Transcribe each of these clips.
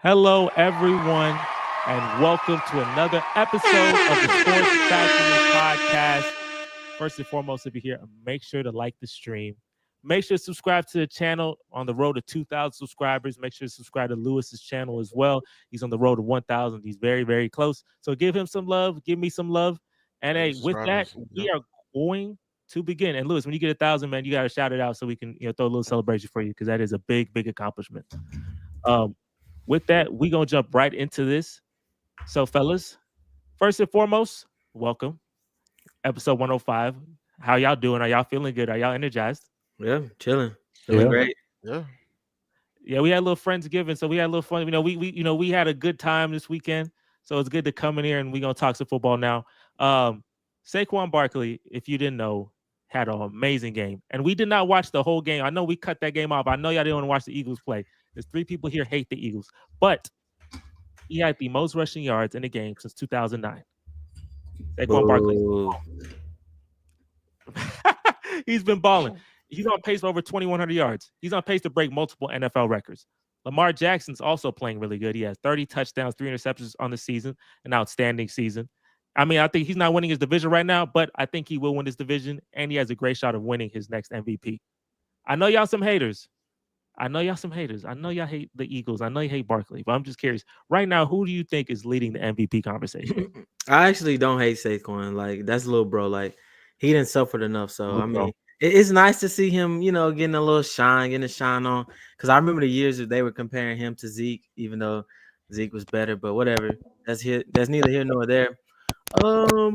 Hello, everyone, and welcome to another episode of the Sports Factory Podcast. First and foremost, if you're here, make sure to like the stream. Make sure to subscribe to the channel on the road to 2,000 subscribers. Make sure to subscribe to Lewis's channel as well. He's on the road to 1,000. He's very, very close. So give him some love. Give me some love. And hey, with that, we are going to begin. And Lewis, when you get 1,000, man, you got to shout it out so we can throw a little celebration for you because that is a big, big accomplishment. With that, we're going to jump right into this. So, fellas, first and foremost, welcome. Episode 105. How y'all doing? Are y'all feeling good? Are y'all energized? Yeah, chilling. Feeling great. Yeah, we had a little Friendsgiving, so we had a little fun. We had a good time this weekend. So it's good to come in here and we're going to talk some football now. Saquon Barkley, if you didn't know, had an amazing game. And we did not watch the whole game. I know we cut that game off. I know y'all didn't want to watch the Eagles play. There's 3 people here hate the Eagles. But he had the most rushing yards in the game since 2009. Saquon Barkley. He's been balling. He's on pace for over 2,100 yards. He's on pace to break multiple NFL records. Lamar Jackson's also playing really good. He has 30 touchdowns, 3 interceptions on the season, an outstanding season. I mean, I think he's not winning his division right now, but I think he will win his division, and he has a great shot of winning his next MVP. I know y'all some haters. I know y'all hate the Eagles. I know you hate Barkley, but I'm just curious. Right now, who do you think is leading the MVP conversation? I actually don't hate Saquon. Like, that's little bro. Like, he didn't suffer enough. So, I mean, it's nice to see him, getting a shine on. Because I remember the years that they were comparing him to Zeke, even though Zeke was better. But whatever. That's neither here nor there. I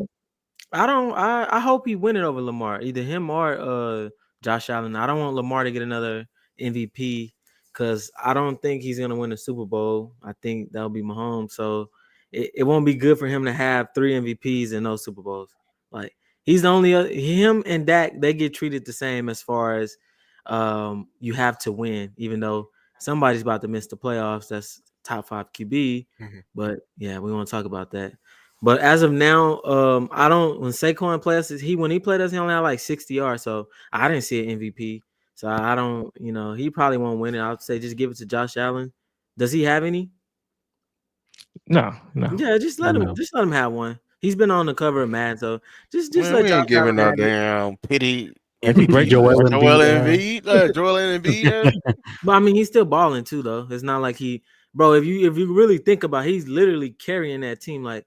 hope he win it over Lamar, either him or Josh Allen. I don't want Lamar to get another MVP because I don't think he's gonna win a Super Bowl. I think that'll be Mahomes. So it won't be good for him to have 3 MVPs and no Super Bowls. Like, he's the only him and Dak, they get treated the same as far as you have to win, even though somebody's about to miss the playoffs. That's top 5 QB. But yeah, we want to talk about that. But as of now, I don't. When Saquon plays, when he played us, he only had like 60 yards. So I didn't see an MVP. So I don't. He probably won't win it. I would say just give it to Josh Allen. Does he have any? No. Yeah, just let him. Just let him have one. He's been on the cover of Madden, so just Man, let we Josh ain't giving Allen no damn pity. MVP. Joel Embiid. Joel Embiid. But I mean, he's still balling too, though. It's not like bro. If you really think about it, he's literally carrying that team. Like,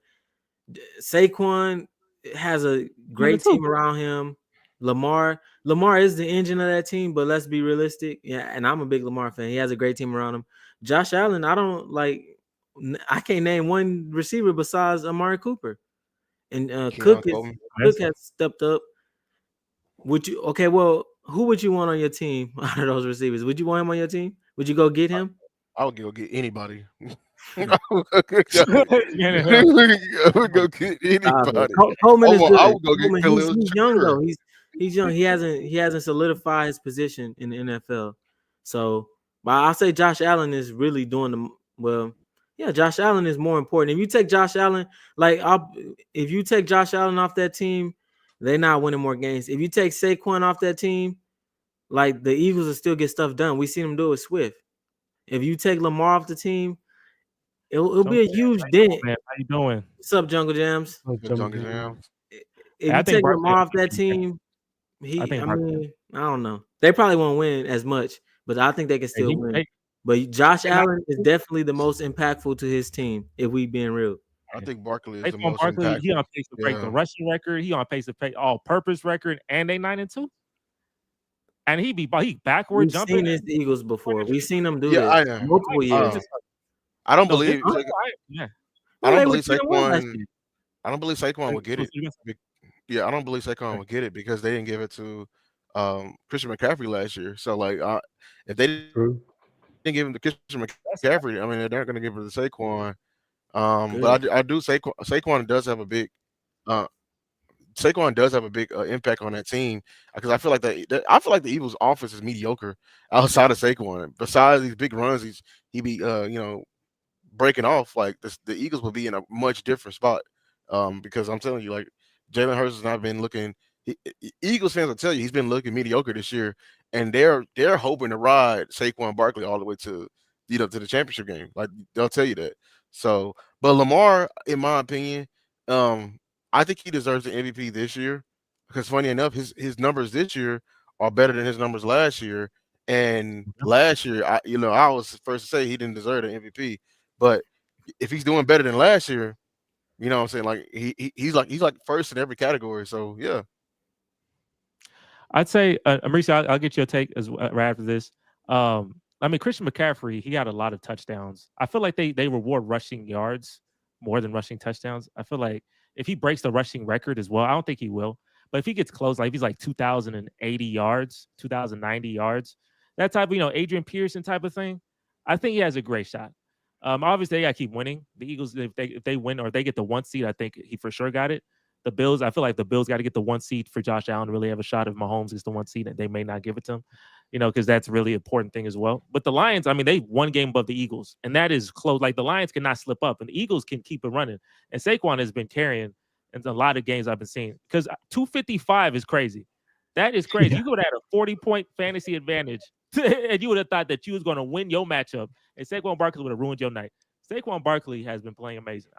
Saquon has a great team around him. Lamar is the engine of that team, but let's be realistic. Yeah, and I'm a big Lamar fan. He has a great team around him. Josh Allen, I can't name one receiver besides Amari Cooper. And Cook has stepped up. Who would you want on your team out of those receivers? Would you want him on your team? Would you go get him? I would go get anybody. I would go get anybody. Coleman is good. I would go get he's young though. He's young. He hasn't solidified his position in the NFL. So, but I'll say Josh Allen is really doing well. Yeah, Josh Allen is more important. If you take Josh Allen, if you take Josh Allen off that team, they're not winning more games. If you take Saquon off that team, like, the Eagles will still get stuff done. We seen them do it with Swift. If you take Lamar off the team, it'll be a huge dent. Man, how you doing? What's up, Jungle Jams? Jungle Jams. If you take Lamar off that team, I don't know. They probably won't win as much, but I think they can still win. But Josh Allen is definitely the most impactful to his team, if we being real. I think Barkley is the most impactful. He on pace to break the rushing record. He on pace to pay all-purpose record, and they 9-2. And he backward jumping. We've seen the Eagles before. We've seen them do this multiple years. I don't believe. I don't believe Saquon. I don't believe Saquon would get it. Yeah, I don't believe Saquon would get it because they didn't give it to Christian McCaffrey last year. So, like, if they didn't give him to Christian McCaffrey, I mean, they're not going to give it to Saquon. But I do. Saquon does have a big. Saquon does have a big impact on that team because I feel like the Eagles' offense is mediocre outside of Saquon. Besides these big runs, he be breaking off. Like, the Eagles will be in a much different spot because I'm telling you, like, Jalen Hurts has not been looking. Eagles fans will tell you he's been looking mediocre this year, and they're hoping to ride Saquon Barkley all the way to to the championship game. Like they'll tell you that. So, but Lamar, in my opinion, I think he deserves the MVP this year because funny enough, his numbers this year are better than his numbers last year. And last year, I was first to say he didn't deserve the MVP, but if he's doing better than last year, you know what I'm saying? Like he's like first in every category. So yeah. I'd say, Mauricio, I'll get your take right after this. I mean, Christian McCaffrey, he got a lot of touchdowns. I feel like they reward rushing yards more than rushing touchdowns. I feel like if he breaks the rushing record as well, I don't think he will. But if he gets close, like if he's like 2,080 yards, 2,090 yards, that type of, Adrian Pearson type of thing, I think he has a great shot. Obviously, they got to keep winning. The Eagles, if they win or they get the 1 seed, I think he for sure got it. The Bills, I feel like the Bills got to get the 1 seed for Josh Allen to really have a shot. If Mahomes is the 1 seed, they may not give it to him, because that's really an important thing as well. But the Lions, I mean, they 1 game above the Eagles, and that is close. Like the Lions cannot slip up, and the Eagles can keep it running. And Saquon has been carrying in a lot of games I've been seeing because 255 is crazy. That is crazy. Yeah. You would have had a 40-point fantasy advantage, and you would have thought that you was going to win your matchup, and Saquon Barkley would have ruined your night. Saquon Barkley has been playing amazing.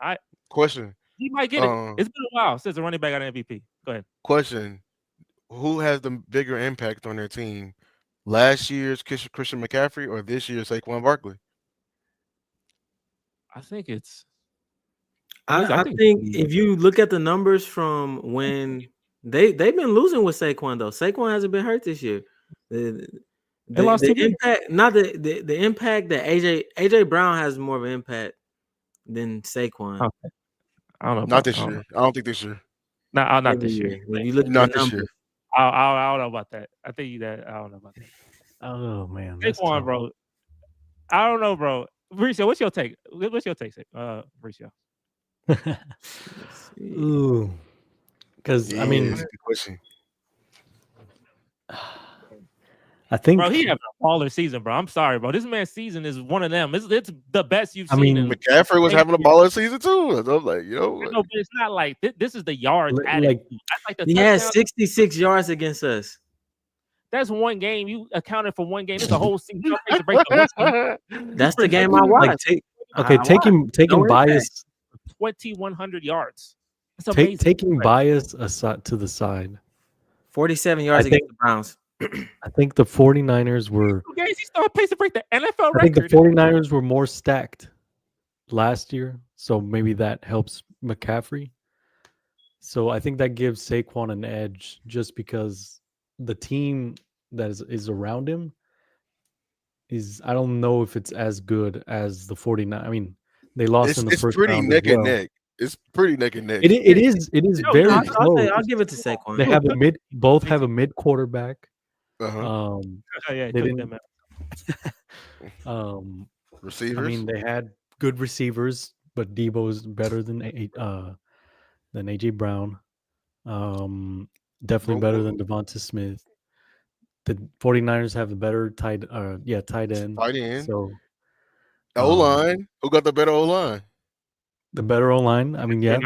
Question. He might get it. It's been a while since the running back got an MVP. Go ahead. Question. Who has the bigger impact on their team? Last year's Christian McCaffrey or this year's Saquon Barkley? I think it's... I think if you look at the numbers from when they've been losing with Saquon, though. Saquon hasn't been hurt this year. The impact, not the impact that AJ Brown has more of an impact than Saquon. Okay. I don't know. Not this year. I don't think this year. No, not this year. When you look not at the this numbers. year. I don't know about that. I think that I don't know about that. Oh man, Saquon, bro. I don't know, bro. Mauricio, what's your take? What's your take, Mauricio? Ooh, because I mean, that's a good question. I think, bro, he having a baller season, bro. I'm sorry, bro. This man's season is one of them. It's the best you've seen. McCaffrey was having a baller season too. I'm like, no, but it's not like this is the yards like he has 66 yards against us. That's one game. You accounted for one game. It's a whole season. That's the game I watched. Taking bias. 2,100 yards. Taking bias aside to the side. 47 yards against the Browns. I think the 49ers were... He started pace to break the NFL record. I think the 49ers were more stacked last year, so maybe that helps McCaffrey. So I think that gives Saquon an edge just because the team that is around him is... I don't know if it's as good as the 49ers. I mean, they lost in the first round. It's pretty neck and neck. It's pretty neck and neck. It is very close. I'll give it to Saquon. They have both have a mid quarterback. Yeah, receivers. I mean, they had good receivers, but Debo's better than AJ Brown. Definitely better than Devonta Smith. The 49ers have a better tight end. Tight end. So O-line. Who got the better O-line? The better O-line. I mean, the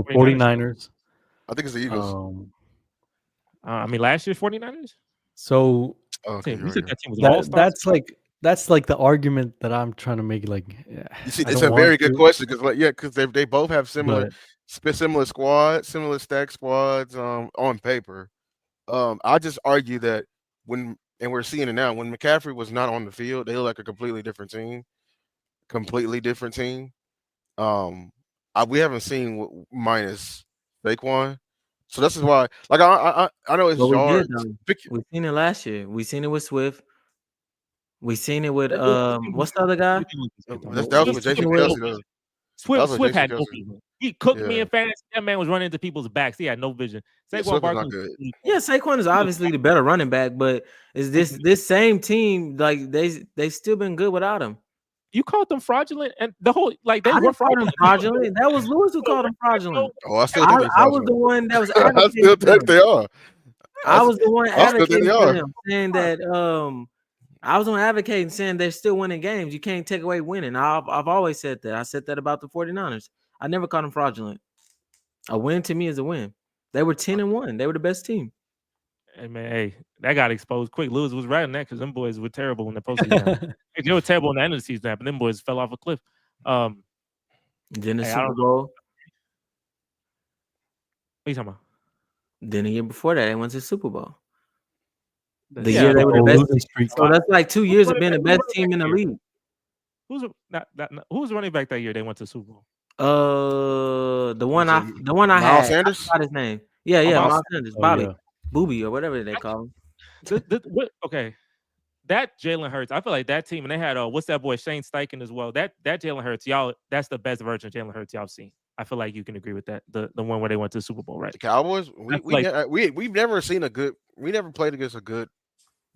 49ers. I think it's the Eagles. I mean, last year's 49ers. So that's like the argument that I'm trying to make. Like, you see, it's a very good question because they both have similar squads, similar stack squads on paper. I just argue that and we're seeing it now, when McCaffrey was not on the field, they look like a completely different team. We haven't seen minus Saquon. So this is why, like, I know it's yards. We've seen it last year. We've seen it with Swift. We've seen it with what's the other guy? That was with Jason Kelsey. Swift had no vision. He cooked me in fantasy. That man was running into people's backs. He had no vision. Saquon Barkley. Yeah, Saquon is obviously the better running back, but is this same team, like they still been good without him? You called them fraudulent, and the whole they were fraudulent. That was Lewis who called them fraudulent. Oh, I still think I was the one that was. I still think they are. I was the one advocating for them, saying that I was on advocating saying they're still winning games. You can't take away winning. I've always said that. I said that about the 49ers. I never called them fraudulent. A win to me is a win. They were 10-1. They were the best team. Hey man, hey, that got exposed quick. Lewis was right on that because them boys were terrible in the postseason happened. They were terrible in the end of the season happened. Them boys fell off a cliff. Then the hey, Super Bowl. What are you talking about? Then the year before that, they went to the Super Bowl. The Yeah, year they were the best. losing streak. So that's like 2 years of being the best team in the league. Who was running back that year? They went to the Super Bowl. The one I Miles had. Sanders? I forgot his name. Yeah, Miles Sanders, Bobby, yeah. Booby, or whatever they call him. Okay, that Jalen Hurts. I feel like that team, and they had what's that boy Shane Steichen as well. That Jalen Hurts, y'all. That's the best version of Jalen Hurts y'all seen. I feel like you can agree with that. The one where they went to the Super Bowl, right? The Cowboys. We've never seen a good. We never played against a good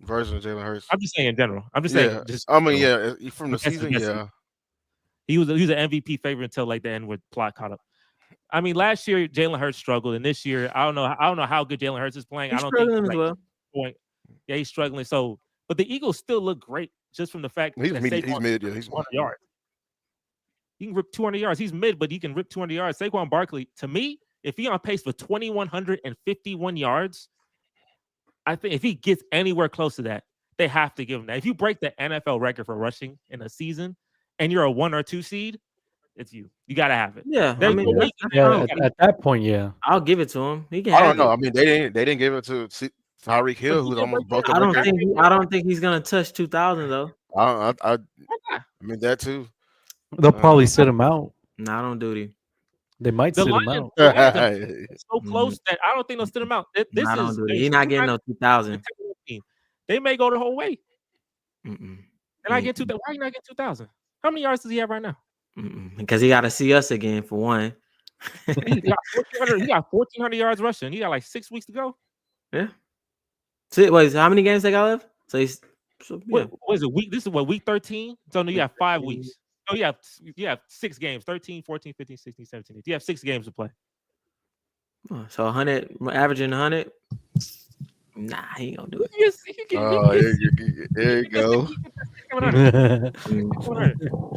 version of Jalen Hurts. I'm just saying in general. I'm just saying. From the season, yeah. He was an MVP favorite until like the end where plot caught up. I mean, last year Jalen Hurts struggled, and this year I don't know how good Jalen Hurts is playing. He's I don't struggling think as well. Point. Yeah, he's struggling. So, but the Eagles still look great just from the fact he's that mid. Saquon He's mid. Yeah, he's 200 yards. He can rip 200 yards. He's mid, but he can rip 200 yards. Saquon Barkley, to me, if he's on pace for 2,151 yards, I think if he gets anywhere close to that, they have to give him that. If you break the NFL record for rushing in a season and you're a 1 or 2 seed, it's you. You got to have it. Yeah, There's I mean, at that point, yeah. I'll give it to him. He can. I don't know. I mean, they didn't give it to Tyreek Hill, who's almost broke the record. I don't think he's gonna touch 2,000 though. I mean that too. They'll probably sit him out. No, I don't do it. They might sit him out. So close that I don't think they'll sit him out. He's not getting no 2,000. They may go the whole way. And I get 2,000. Why are you not getting 2,000? How many yards does he have right now? Because he got to see us again for one. He got 1,400 yards rushing. He got like 6 weeks to go. Yeah. Wait, so how many games they got left? What is it? This is week 13? So no, you have 5 weeks. Oh, you have 6 games. 13, 14, 15, 16, 17, 18. You have 6 games to play. So 100, averaging 100. Nah, he ain't gonna do it. There you go.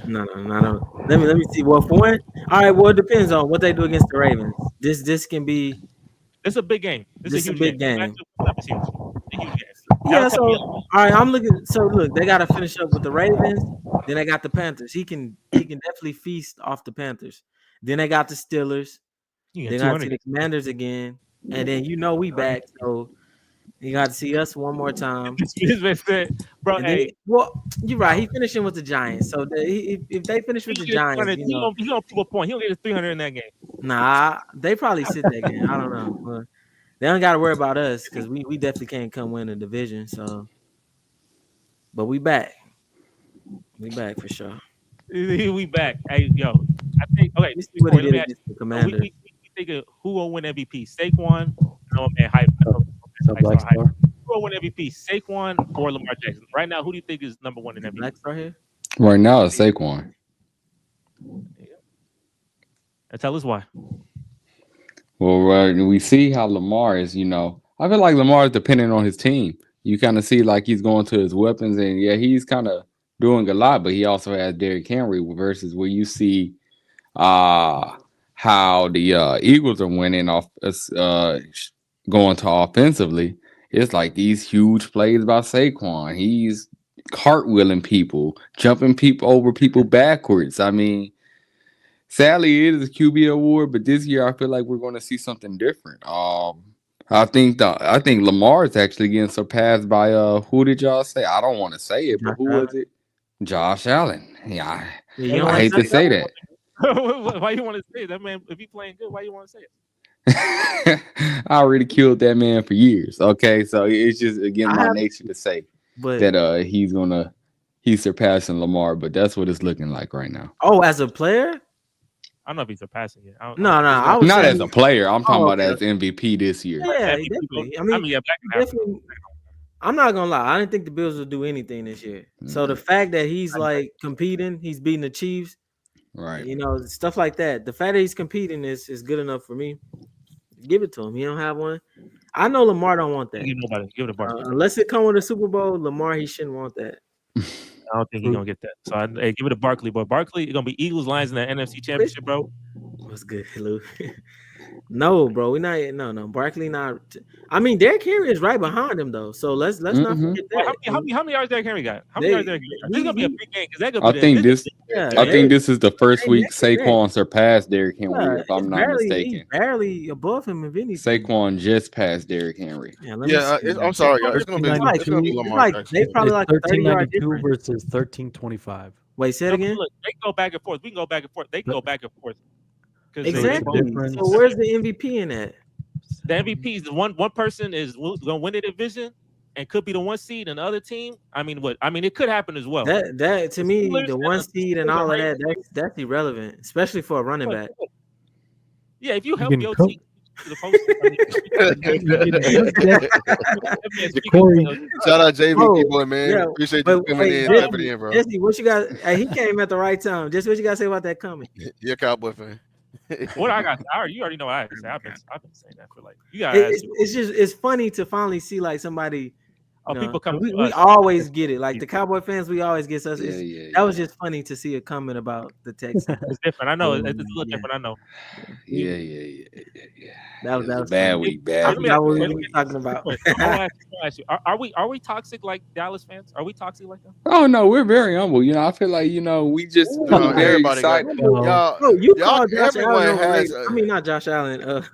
No. Let me see. Well, for one, all right. Well, it depends on what they do against the Ravens. This can be. It's a big game. This is a big game. It's huge. Yeah. So all right, I'm looking. So look, they got to finish up with the Ravens. Then they got the Panthers. He can definitely feast off the Panthers. Then they got the Steelers. They got to see the Commanders again, and then we back. So. You got to see us one more time, bro. You're right. He finishing with the Giants, so if they finish with the Giants, he gonna prove a point. He'll get his 300 in that game. Nah, they probably sit that game. I don't know, but they don't got to worry about us because we definitely can't come win the division. So, but we back for sure. We back. Hey, yo, I think okay. This is what he did against the Commanders. We think of who will win MVP: Saquon. Hype. Who will win MVP? Saquon or Lamar Jackson? Right now, who do you think is number 1 in MVP? Next right here. Right now, it's Saquon. And tell us why. Well, we see how Lamar is. I feel like Lamar is dependent on his team. You kind of see like he's going to his weapons, and yeah, he's kind of doing a lot, but he also has Derrick Henry versus where you see how the Eagles are winning off going to offensively. It's like these huge plays by Saquon. He's cartwheeling people, jumping over people backwards. I mean, sadly, it is a QB award, but this year I feel like we're going to see something different. I think Lamar is actually getting surpassed by who did y'all say? I don't want to say it, but who was it? Josh Allen. Yeah, I hate to say that. Why you want to say that, man? If he's playing good, why you want to say it? I already killed that man for years. Okay, so it's just against my nature to say that he's surpassing Lamar, but that's what it's looking like right now. Oh, as a player? I don't know if he's surpassing it. Not as a player. I'm talking about as MVP this year. Yeah, definitely. Definitely. I'm not gonna lie. I didn't think the Bills would do anything this year. So the fact that he's like competing, he's beating the Chiefs, right? Stuff like that. The fact that he's competing is good enough for me. Give it to him. He don't have one. I know Lamar don't want that. Give nobody. Give it a Barkley. Unless it come with a Super Bowl, Lamar he shouldn't want that. I don't think he's gonna get that. So give it a Barkley. But Barkley is gonna be Eagles Lions in the NFC Championship, bro. What's good, Lou? No, bro, we not. No. Barkley not. I mean, Derrick Henry is right behind him though. So let's not forget that. How many yards Derrick Henry got? How many yards Derrick Henry got? This is gonna be a big game because that I think this. I think this is the first week Saquon Saquon surpassed Derrick Henry, if I'm not mistaken. He's barely above him if anything. Saquon just passed Derrick Henry. Yeah, I'm sorry, y'all. It's gonna be Lamar Jackson. They probably like 1392 versus 1325. Wait, say it again. Look, they can go back and forth. We can go back and forth. They can go back and forth. Exactly. So where's the MVP in that? The MVP is one person is going to win the division and could be the 1 seed, and the other team. I mean, it could happen as well. That to me, the 1 seed and all of that's irrelevant, especially for a running back. Yeah, if you help your team. Shout out JV boy, man. Yeah, appreciate you coming in, bro. Jesse, what you got? Hey, he came at the right time. Just what you got to say about that comment? You're a Cowboy fan. What I got? You already know what I have to say. I've been saying that for like you got. It's funny to finally see like somebody. People come. We always get it. Like the Cowboy fans, we always get us. That was just funny to see a comment about the Texans. It's different. I know. It's a little different. I know. Yeah. That was bad week. Bad. What we talking about? I'll ask you, are we toxic like Dallas fans? Are we toxic like them? Oh no, we're very humble. I feel like we just very excited. You call Josh Allen. I mean, not Josh Allen.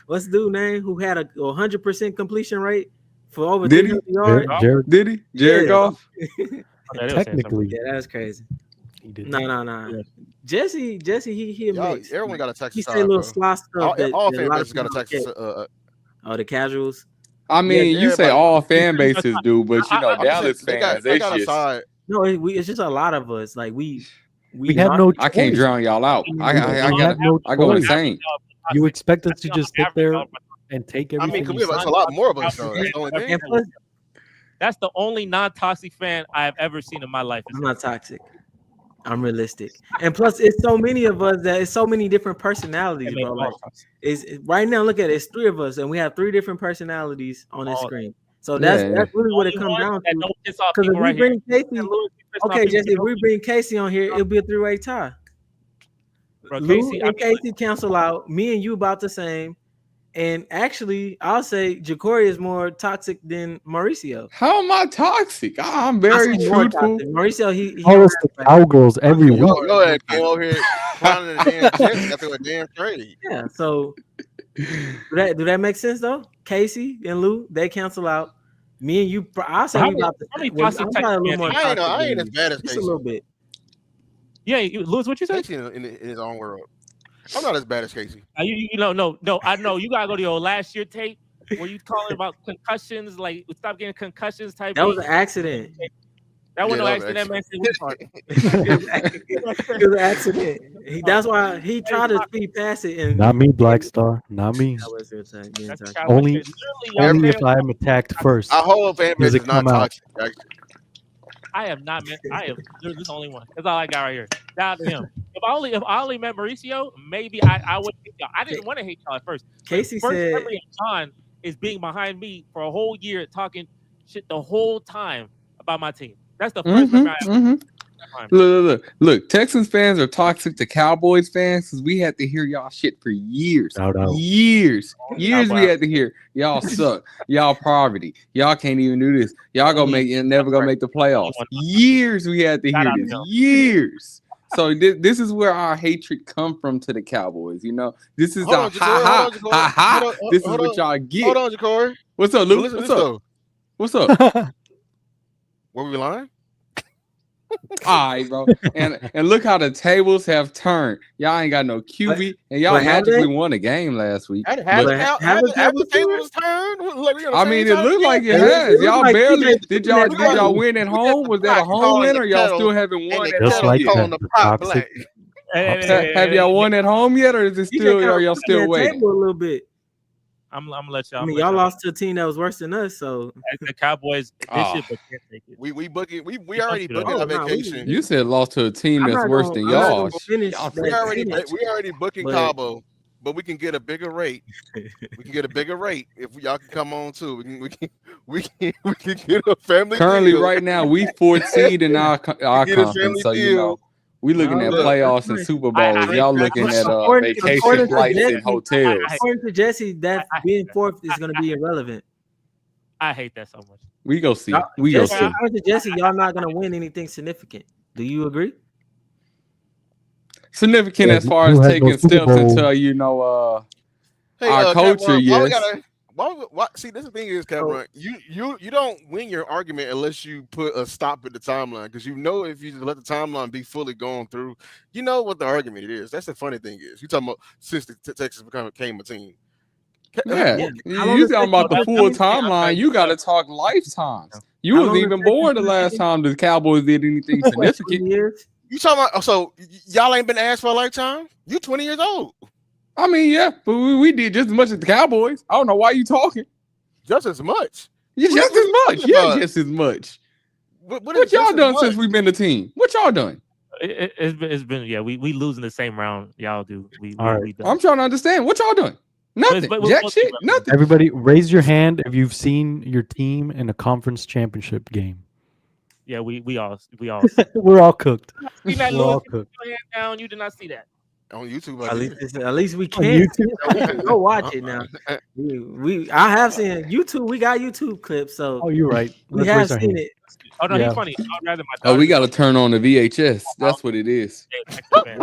What's the dude name who had a 100% completion rate for over 300 yards? Did he? Jared Goff? Technically, yeah, that's crazy. He did. No. Jesse, he admits. Everyone got a Texas. He say little slot stuff. All fan bases got a Texas. The casuals. I mean, you say all fan bases do, but Dallas fans, they got a side. No, it's just a lot of us. Like we have no. I can't drown y'all out. I go insane. You expect us to just sit there and take everything? I mean, it's a lot more of us though. That's the only thing. That's the only non-toxic fan I have ever seen in my life. I'm not toxic. I'm realistic, and plus, it's so many of us that it's so many different personalities, bro. Like, right now, look at it. It's 3 of us, and we have 3 different personalities on this screen. So that's really what it comes down to. Because if we bring Casey, okay, Jesse, if we bring Casey on here, it'll be a 3-way tie. Bro, Lou and Casey cancel out. Me and you about the same. And actually, I'll say Ja'Cory is more toxic than Mauricio. How am I toxic? I'm very truthful. Mauricio, he the cowgirls every week. Go ahead, came over here clowning the damn shit after a damn trade. Yeah, so do that make sense though? Casey and Lou, they cancel out. Me and you, I'll say we about to. I ain't as bad as Casey. Just a little bit. Yeah, Louis, what you say? Casey in his own world. I'm not as bad as Casey. No. I know you gotta go to your last year tape where you calling about concussions, like stop getting concussions type. That was an accident. That was no accident. Man, it was an accident. That's why he tried to speed past it. And not me, Black Star. Not me. Only if I am attacked first. Our whole fan base is not toxic. I have not met. There's this only one. That's all I got right here. Shout out to him. If I only met Mauricio, maybe I would. I didn't want to hate y'all at first. Casey said, memory of John is being behind me for a whole year, talking shit the whole time about my team. That's the first memory I have. Look. Texans fans are toxic to Cowboys fans because we had to hear y'all shit for years. Years we had to hear y'all suck. Y'all poverty. Y'all can't even do this. Y'all never gonna make the playoffs. Years we had to hear this. Years. So this is where our hatred come from to the Cowboys. This is our ha. This is what y'all get. Hold on, Ja'Cory. What's up, Luke? What's up? Were we lying? All right, bro. And look how the tables have turned. Y'all ain't got no QB, and y'all magically won a game last week. Have the tables turned? I mean, it looked like it has. Y'all barely did y'all win at home? Was that a home win, or y'all still haven't won at just home like yet? Have y'all won at home yet, or is it still? Are y'all still waiting? A little bit. I'm gonna let y'all. I mean, y'all lost to a team that was worse than us, so the Cowboys can't take it. We already booking a vacation. You said lost to a team that's worse than y'all. We already booking Cabo, but we can get a bigger rate. We can get a bigger rate if y'all can come on too. We can get a family. Currently, deal. right now, we 4th seed in our conference, so We looking at playoffs and Super Bowls. Y'all looking at vacation flights and hotels. According to Jesse, that being fourth is going to be irrelevant. I hate that so much. We go see. According to Jesse, y'all not going to win anything significant. Do you agree? Significant as far as taking steps into our culture. Yes. Why? See, this thing is, Cameron. You don't win your argument unless you put a stop at the timeline, because if you just let the timeline be fully gone through, you know what the argument is. That's the funny thing is. You talking about since Texas became a team. Yeah, you talking about the full timeline. You got to talk lifetimes. You was even born the last time the Cowboys did anything significant. You talking about? So y'all ain't been asked for a lifetime? You 20 years old. I mean, yeah, but we did just as much as the Cowboys. I don't know why you talking. Just as much. Yeah, just as much. Yeah, just as much. What y'all done since we've been the team? What y'all done? It's been yeah. We losing the same round y'all do. We I'm trying to understand what y'all doing. Nothing. Jack shit. Nothing. Everybody, raise your hand if you've seen your team in a conference championship game. Yeah, we all we're all cooked. We're all cooked. Down. You did not see that on YouTube. At least we can. Go watch it now. I have seen YouTube. We got YouTube clips, so you're right. We have seen it. Oh no, he's funny. I'd rather we got to turn on the VHS. That's what it is. That's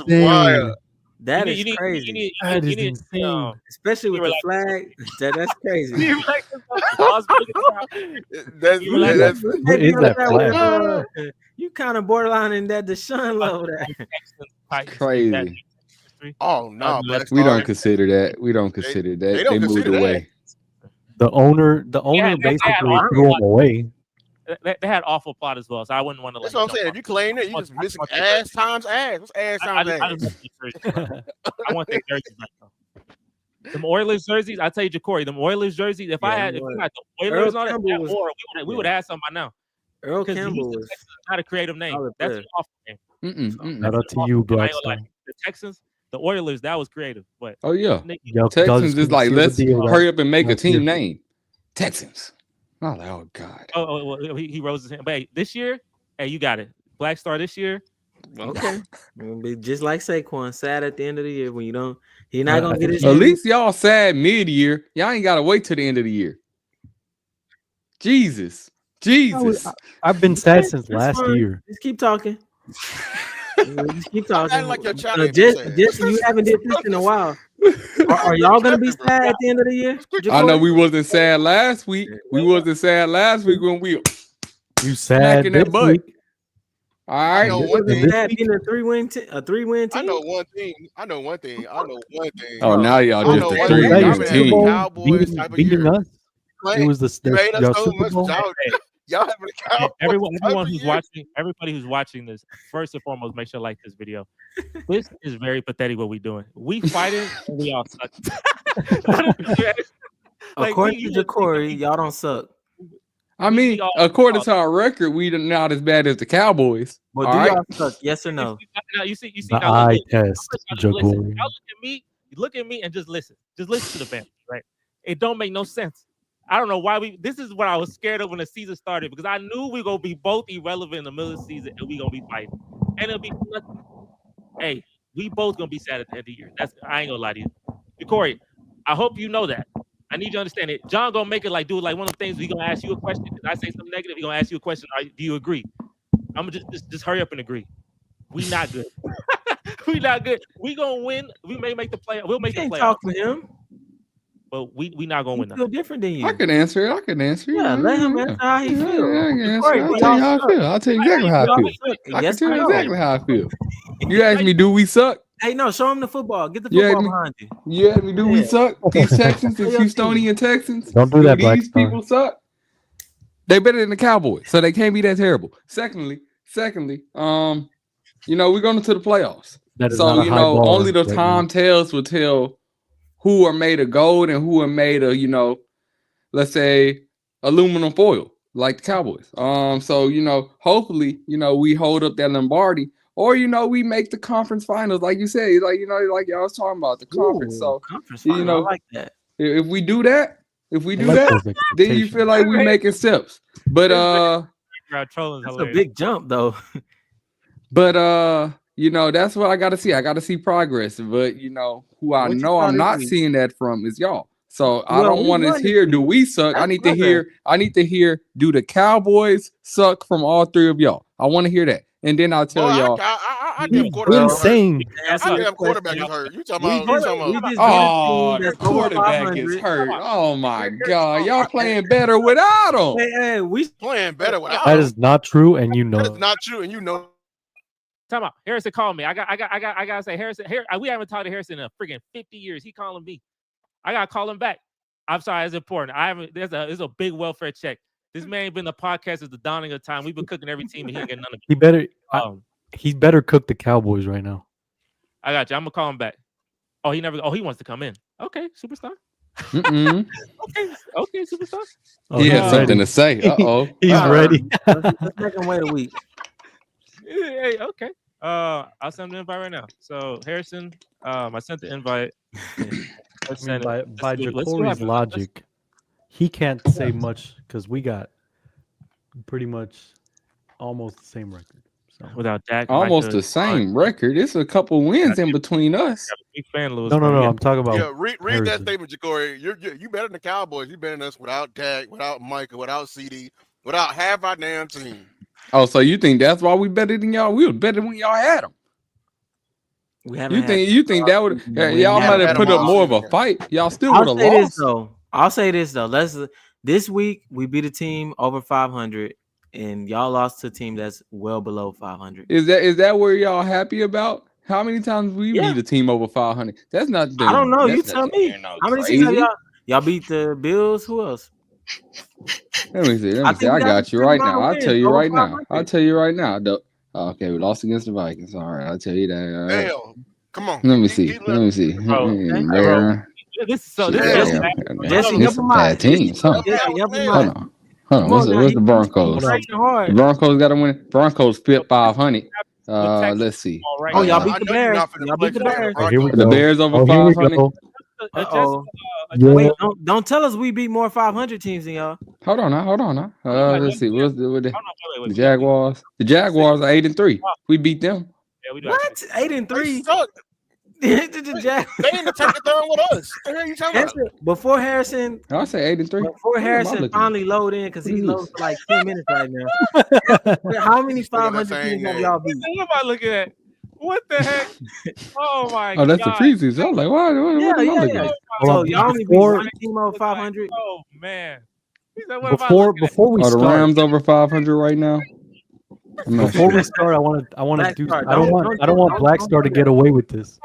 wild. That is crazy. That is insane. Especially with the flag. That's crazy. What is that flag? You kind of borderline in that Deshaun level. Crazy. Oh no, we don't consider that. We don't consider that. They moved away. The owner basically threw them away. They had awful plot as well, so I wouldn't want to. That's what I'm saying. If you claim it, you just missing ass times ass. What's ass times ass? I want their jerseys back though. Them Oilers jerseys, I tell you, Ja'Cory, them Oilers jerseys. If we had the Oilers on it, we would have had some by now. Earl Campbell was not a creative name. That's an awful name. Shout out to you, Blackstone. The Texans, the Oilers, that was creative. But Texans is like, let's hurry up and make a team name. Texans. Oh God! Well, he rose his hand. But hey, this year, you got it. Black Star this year. Okay, it'll be just like Saquon, sad at the end of the year when you don't. He's not gonna get his. At least y'all sad mid-year. Y'all ain't gotta wait till the end of the year. Jesus. I've been sad since last year. Just keep talking. Just keep talking. Like your child. Just you haven't did this in a while. Are y'all gonna be sad at the end of the year? I know we wasn't sad last week. We wasn't sad last week when we sad that butt. All right. Being a three-win team. I know one thing. Oh, now y'all just a 3-win team. Cowboys beating us. It was the Super Bowl. Y'all having a Cowboys. Everybody who's watching this, first and foremost, make sure to like this video. This is very pathetic what we're doing. We fighting and we all suck. According to Ja'Cory, y'all don't suck. I mean, according to our record, we not as bad as the Cowboys. But do y'all suck? Yes or no? You see. The eye test, Ja'Cory. Y'all look at me and just listen. Just listen to the family, right? It don't make no sense. I don't know why this is what I was scared of when the season started, because I knew we were going to be both irrelevant in the middle of the season and we going to be fighting. And it'll be nothing. Hey, we both going to be sad at the end of the year. I ain't going to lie to you. Ja'Cory, I hope you know that. I need you to understand it. John going to make it do it like one of the things. We going to ask you a question. If I say something negative, he going to ask you a question. Do you agree? I'm going to just hurry up and agree. We not good. We not good. We going to win. We may make the play. We'll make the play. Talk to him. But we not gonna win. Feel different than you. I can answer it. Yeah, let him answer how he feels. I'll tell you exactly how I feel. I can tell you exactly how I feel. You ask me, do we suck? Hey, no, show him the football. Get the football behind you. You ask me, do we suck? These Texans, these Houstonian Texans. Don't do that, These people suck. They better than the Cowboys, so they can't be that terrible. Secondly, we're going into the playoffs. So only the time will tell who are made of gold and who are made of, let's say aluminum foil, like the Cowboys. So, hopefully, we hold up that Lombardi, or, we make the conference finals, like you said, like y'all was talking about the conference. So, I like that. If we do that, then you feel like we making steps. But that's a big jump, though. But you know, that's what I gotta see. I gotta see progress. But you know, who I know I'm not seeing that from is y'all. So I don't want to hear do we suck. I need to hear do the Cowboys suck from all three of y'all. I want to hear that. And then I'll tell y'all. I damn quarterback is hurt. I damn quarterback is hurt. You talking about? Oh, the quarterback is hurt. Oh my God, y'all playing better without him. Hey, we playing better without him. That is not true, and you know. That is not true, and you know. Time out. Harrison called me. I gotta say, Harrison. We haven't talked to Harrison in a freaking 50 years. He calling me. I gotta call him back. I'm sorry, it's important. There's a big welfare check. This man been the podcast since the dawning of time. We've been cooking every team, and he ain't getting none of it. He better cook the Cowboys right now. I got you. I'm gonna call him back. He wants to come in. Okay, superstar. Okay, superstar. He has something to say. He's ready. Let's make him wait a week. Hey, okay. I'll send the invite right now. So Harrison, I sent the invite. By Jacory's logic, he can't say much because we got pretty much almost the same record. So without Dak, almost the same record. It's a couple wins in between us. Big fan, Lewis. No. I'm talking about. Read that statement, Jacory. You better than the Cowboys. You better than us without Dak, without Micah, without CD, without half our damn team. Oh, so you think that's why we better than y'all? We was better when y'all had them. You think that would y'all might have put up more of a fight? Y'all still would have lost. I'll say this though. This week we beat a team over 500, and y'all lost to a team that's well below 500. Is that where y'all happy about? How many times we beat a team over 500? That's not. I don't know. You tell me. How many teams have y'all beat the Bills? Who else? Let me see. I got you right now. I'll tell you right now. Okay, we lost against the Vikings. All right, I'll tell you that. Damn. Come on. Let me see. This is bad teams, huh? Hold on. What's the Broncos? The Broncos got to win. Broncos fit 500. Let's see. Oh, y'all beat the Bears. Y'all beat the Bears. The Bears over 500. Wait, don't tell us we beat more 500 teams than y'all. Hold on now. Let's see. What's the Jaguars? The Jaguars are 8-3. We beat them. Yeah, we do. What? 8-3. They in the second third with us. What the hell you talking about? Before Harrison, I say 8-3. Before Harrison finally load in, because he loads for like 10 minutes right now. How many 500 teams have y'all beat? What am I looking at? What the heck? Oh my god! Oh, that's the preseason. I'm like, what am I looking at? So y'all only beat one team over 500. Oh man! Before we start, the Rams over 500 right now. Before we start, I want to do. I don't want Black Star to get away with this.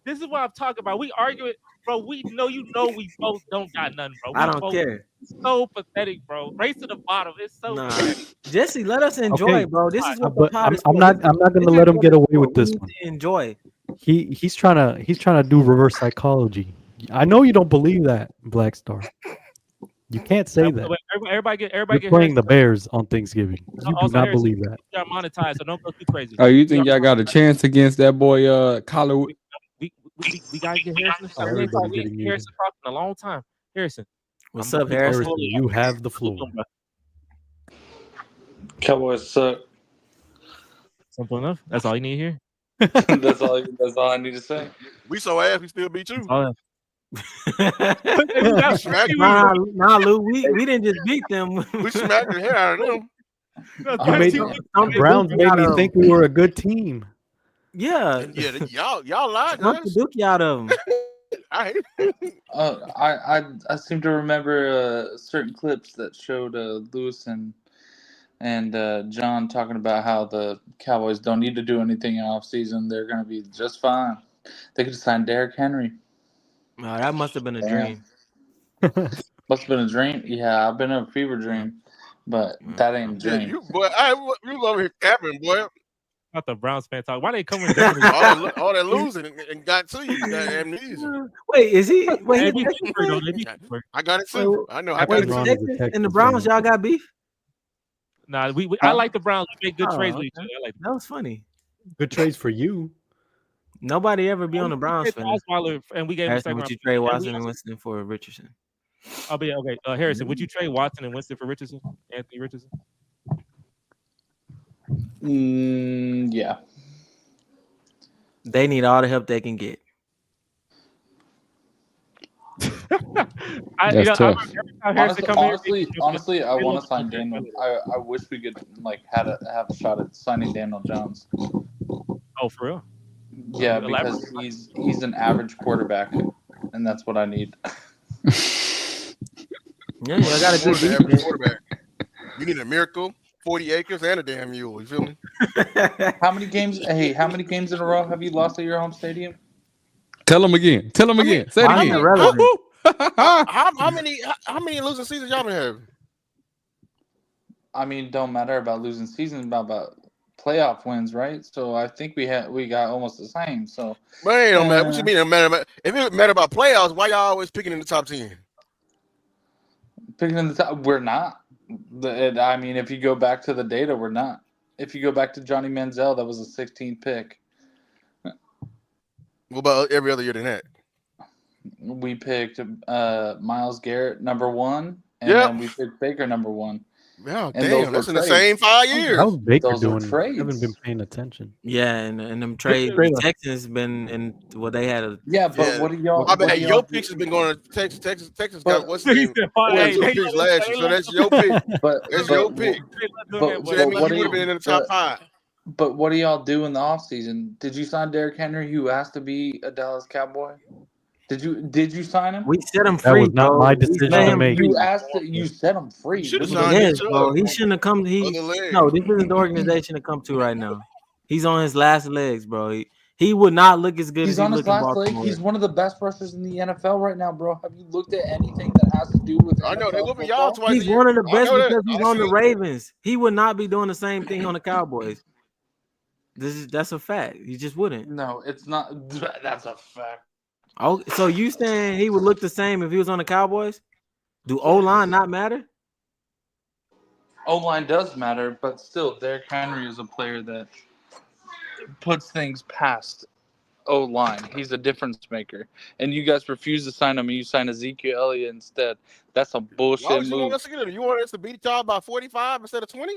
This is what I'm talking about. We argue it, bro. We we both don't got nothing, bro. I don't care. It's so pathetic, bro. Race to the bottom. It's so pathetic. Jesse, let us enjoy, bro. This is what I'm not gonna let him get away with this one. Enjoy. He's trying to do reverse psychology. I know you don't believe that, Black Star. You can't say that. Everybody You're playing the Bears on Thanksgiving. You do not believe that. You got monetized, so don't go too crazy. Oh, you think y'all got a chance against that boy Collarwood? We gotta get Harrison. We ain't talking Harrison talking a long time. Harrison, what's up, Harrison? You have the floor. Cowboys suck. Simple enough. That's all you need here. That's all I need to say. We so ass, we still beat you. Nah, Lou, we didn't just beat them. We smacked the hair out of them. Browns made me think we were a good team. Yeah, y'all lied. Knocked the dookie out of them. I seem to remember certain clips that showed Lewis and John talking about how the Cowboys don't need to do anything in off season. They're going to be just fine. They could sign Derrick Henry. Oh, that must have been a dream. Must have been a dream. Yeah, I've been in a fever dream, but that ain't a dream. You over here capping, boy. Not the Browns fan talk. Why they coming? all that losing and got to you. That amnesia. Wait, is he? Wait, I got it too. I know. I got it too. And the Browns, y'all got beef? Nah, I like the Browns. We make good trades with each other. I like that was funny. Good trades for you. Nobody ever be on the Browns fan. And we gave Harrison, would you trade Watson and Winston for Richardson? I'll be okay. Harrison, would you trade Watson and Winston for Richardson? Anthony Richardson? Yeah. They need all the help they can get. That's tough. Honestly, I want to sign Daniel. I wish we could have a shot at signing Daniel Jones. Oh, for real? Yeah, because he's an average quarterback, and that's what I need. Yeah, I got a good defense. Quarterback. You need a miracle, 40 acres, and a damn mule. You feel me? How many games? Hey, how many games in a row have you lost at your home stadium? Tell them again. Say it again. How many losing seasons y'all been having? I mean, don't matter about losing seasons, about playoff wins, right? So I think we got almost the same. So, but it don't matter. What you mean? It matter? If it matter about playoffs, why y'all always picking in the top 10? Picking in the top, we're not. I mean, if you go back to the data, we're not. If you go back to Johnny Manziel, that was a 16th pick. What about every other year than that? We picked Myles Garrett number 1, and then we picked Baker number 1. Yeah, damn, that's in the same 5 years. How's Baker Those doing? trades. I haven't been paying attention. Yeah, and them trades. The Texans been in they had a. Yeah, but what do y'all? I bet your picks has been going to Texas. Texas got what's the name? Two picks last year, so that's your pick. That's your pick. But so that means you would have been in the top 5. But what do y'all do in the offseason? Did you sign Derrick Henry, who asked to be a Dallas Cowboy? Did you sign him? We set him free. That was not my decision to make. You set him free. Yes, bro. He shouldn't have come. No, this isn't the organization to come to right now. He's on his last legs, bro. He would not look as good as he's on his last leg. He's one of the best rushers in the NFL right now, bro. Have you looked at anything that has to do with? I know they whooping y'all twice. He's one of the best because he's on the Ravens. He would not be doing the same thing on the Cowboys. That's a fact. You just wouldn't. No, it's not. That's a fact. Oh, so you saying he would look the same if he was on the Cowboys? Do O-line not matter? O-line does matter, but still, Derrick Henry is a player that puts things past O-line. He's a difference maker. And you guys refuse to sign him, and you sign Ezekiel Elliott instead. That's a bullshit move. You want us to beat y'all by 45 instead of 20?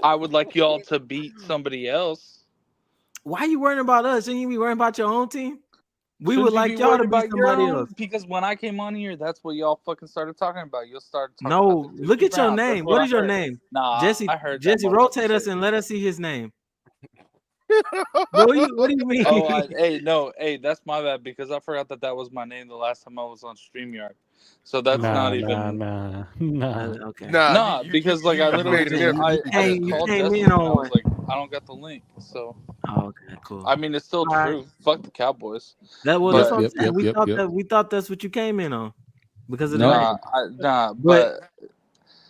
I would like y'all to beat somebody else. Why are you worrying about us? Shouldn't you be worrying about your own team? We would like y'all to beat somebody else. Because when I came on here, that's what y'all fucking started talking about. You'll start talking about look at your name. What is your name? Nah, Jesse, I heard Jesse, rotate us and let us see his name. Bro, what do you mean? Hey, that's my bad because I forgot that was my name the last time I was on StreamYard. So that's not even. Okay. Because I literally you came in on one. I don't got the link, so. Oh, okay, cool. I mean, it's still true. Fuck the Cowboys. That's what I'm saying. We thought that's what you came in on because of the but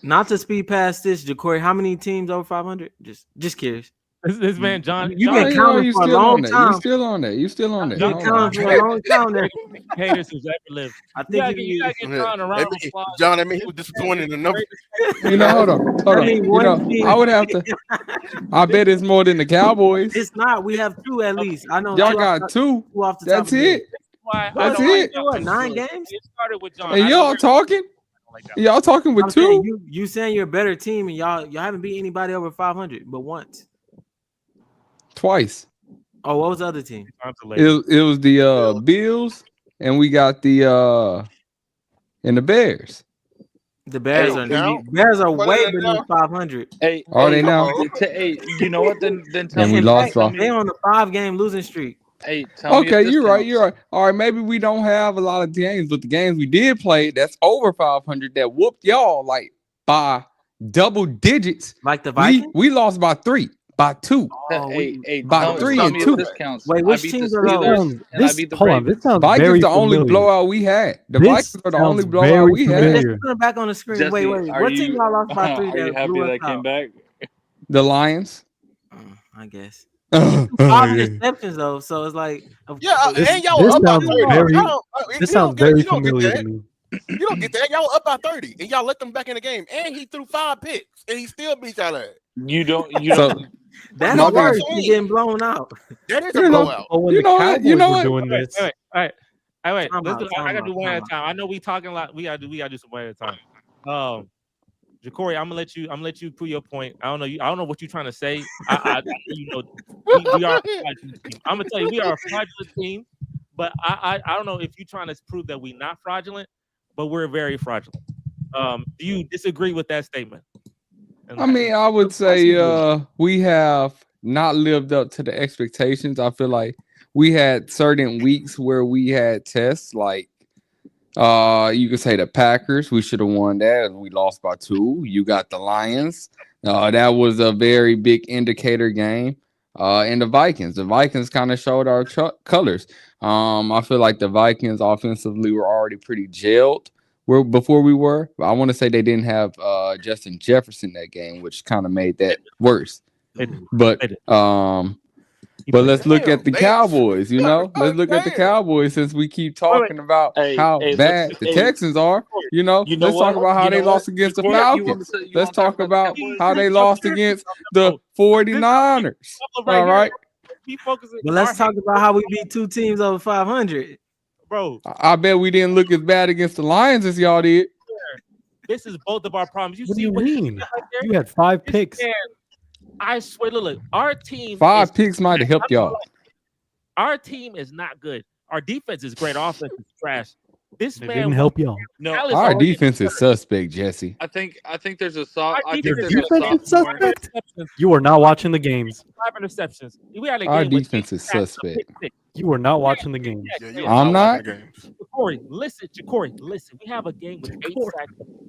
not to speed past this, Jacory. How many teams over 500? Just curious. This man, John. You've been counting for a long time. You still on that? You still on that? You've been counting for a long time there. Haters who's ever lived. I think you gotta get John around. John, I mean, he was disappointed in the number. Hold on. I would have to. I bet it's more than the Cowboys. It's not. We have 2 at least. I know. Y'all got 2. That's it. That's it. What, 9 games? It started with John. And y'all talking? Y'all talking with 2? You saying you're a better team, and y'all haven't beat anybody over 500, but once. Twice. Oh, what was the other team? It was the Bills, and we got the and the Bears. The Bears are way below 500. Hey, are they now? Hey, you know what? Then tell and me. We lost. They on a 5-game losing streak. Hey, tell me. Okay, you're right. All right, maybe we don't have a lot of games, but the games we did play that's over 500 that whooped y'all like by double digits. Like the Vikings? We lost by 3. By 2. By 3 and 2. Wait, which teams are those? This sounds Vikings very the only familiar. blowout we had. The Vikings are the only blowout we had. Let's put it back on the screen. Jesse, wait. What team y'all lost by 3? Are you happy that came back? The Lions. I guess. 5 interceptions though, so it's like and y'all up by 30. This sounds very familiar to me. You don't get that. Y'all up by 30, and y'all let them back in the game, and he threw 5 picks, and he still beat y'all at. You don't. That's worse than getting blown out. That is a blowout. You know what? Doing this. All right. I gotta do one at a time. I know we talking a lot. We gotta do some one at a time. Jacory, I'm gonna let you prove your point. I don't know what you're trying to say. We are a fraudulent team. I'm gonna tell you, we are a fraudulent team. But I don't know if you're trying to prove that we're not fraudulent, but we're very fraudulent. Do you disagree with that statement? I mean, I would say we have not lived up to the expectations. I feel like we had certain weeks where we had tests like you could say the Packers, we should have won that, and we lost by 2. You got the Lions. That was a very big indicator game. And the Vikings kind of showed our colors. I feel like the Vikings offensively were already pretty gelled before we were. I want to say they didn't have Justin Jefferson that game, which kind of made that worse. But let's look at the Cowboys, Let's look at the Cowboys since we keep talking about how bad the Texans are. Let's talk about how they lost against the Falcons. Let's talk about how they lost against the 49ers. All right. But let's talk about how we beat 2 teams over 500. Bro, I bet we didn't look as bad against the Lions as y'all did. This is both of our problems. What do you mean? You had 5 picks. I swear, look, our team. 5 picks might have helped y'all. Our team is not good. Our defense is great. Offense is trash. This man didn't help y'all. No, our defense is suspect, Jesse. I think there's a soft. Suspect. You are not watching the games. 5 interceptions. We had a game our defense is suspect. You are not watching the games. Yeah, I'm not. Jacory, listen. We have a game with 8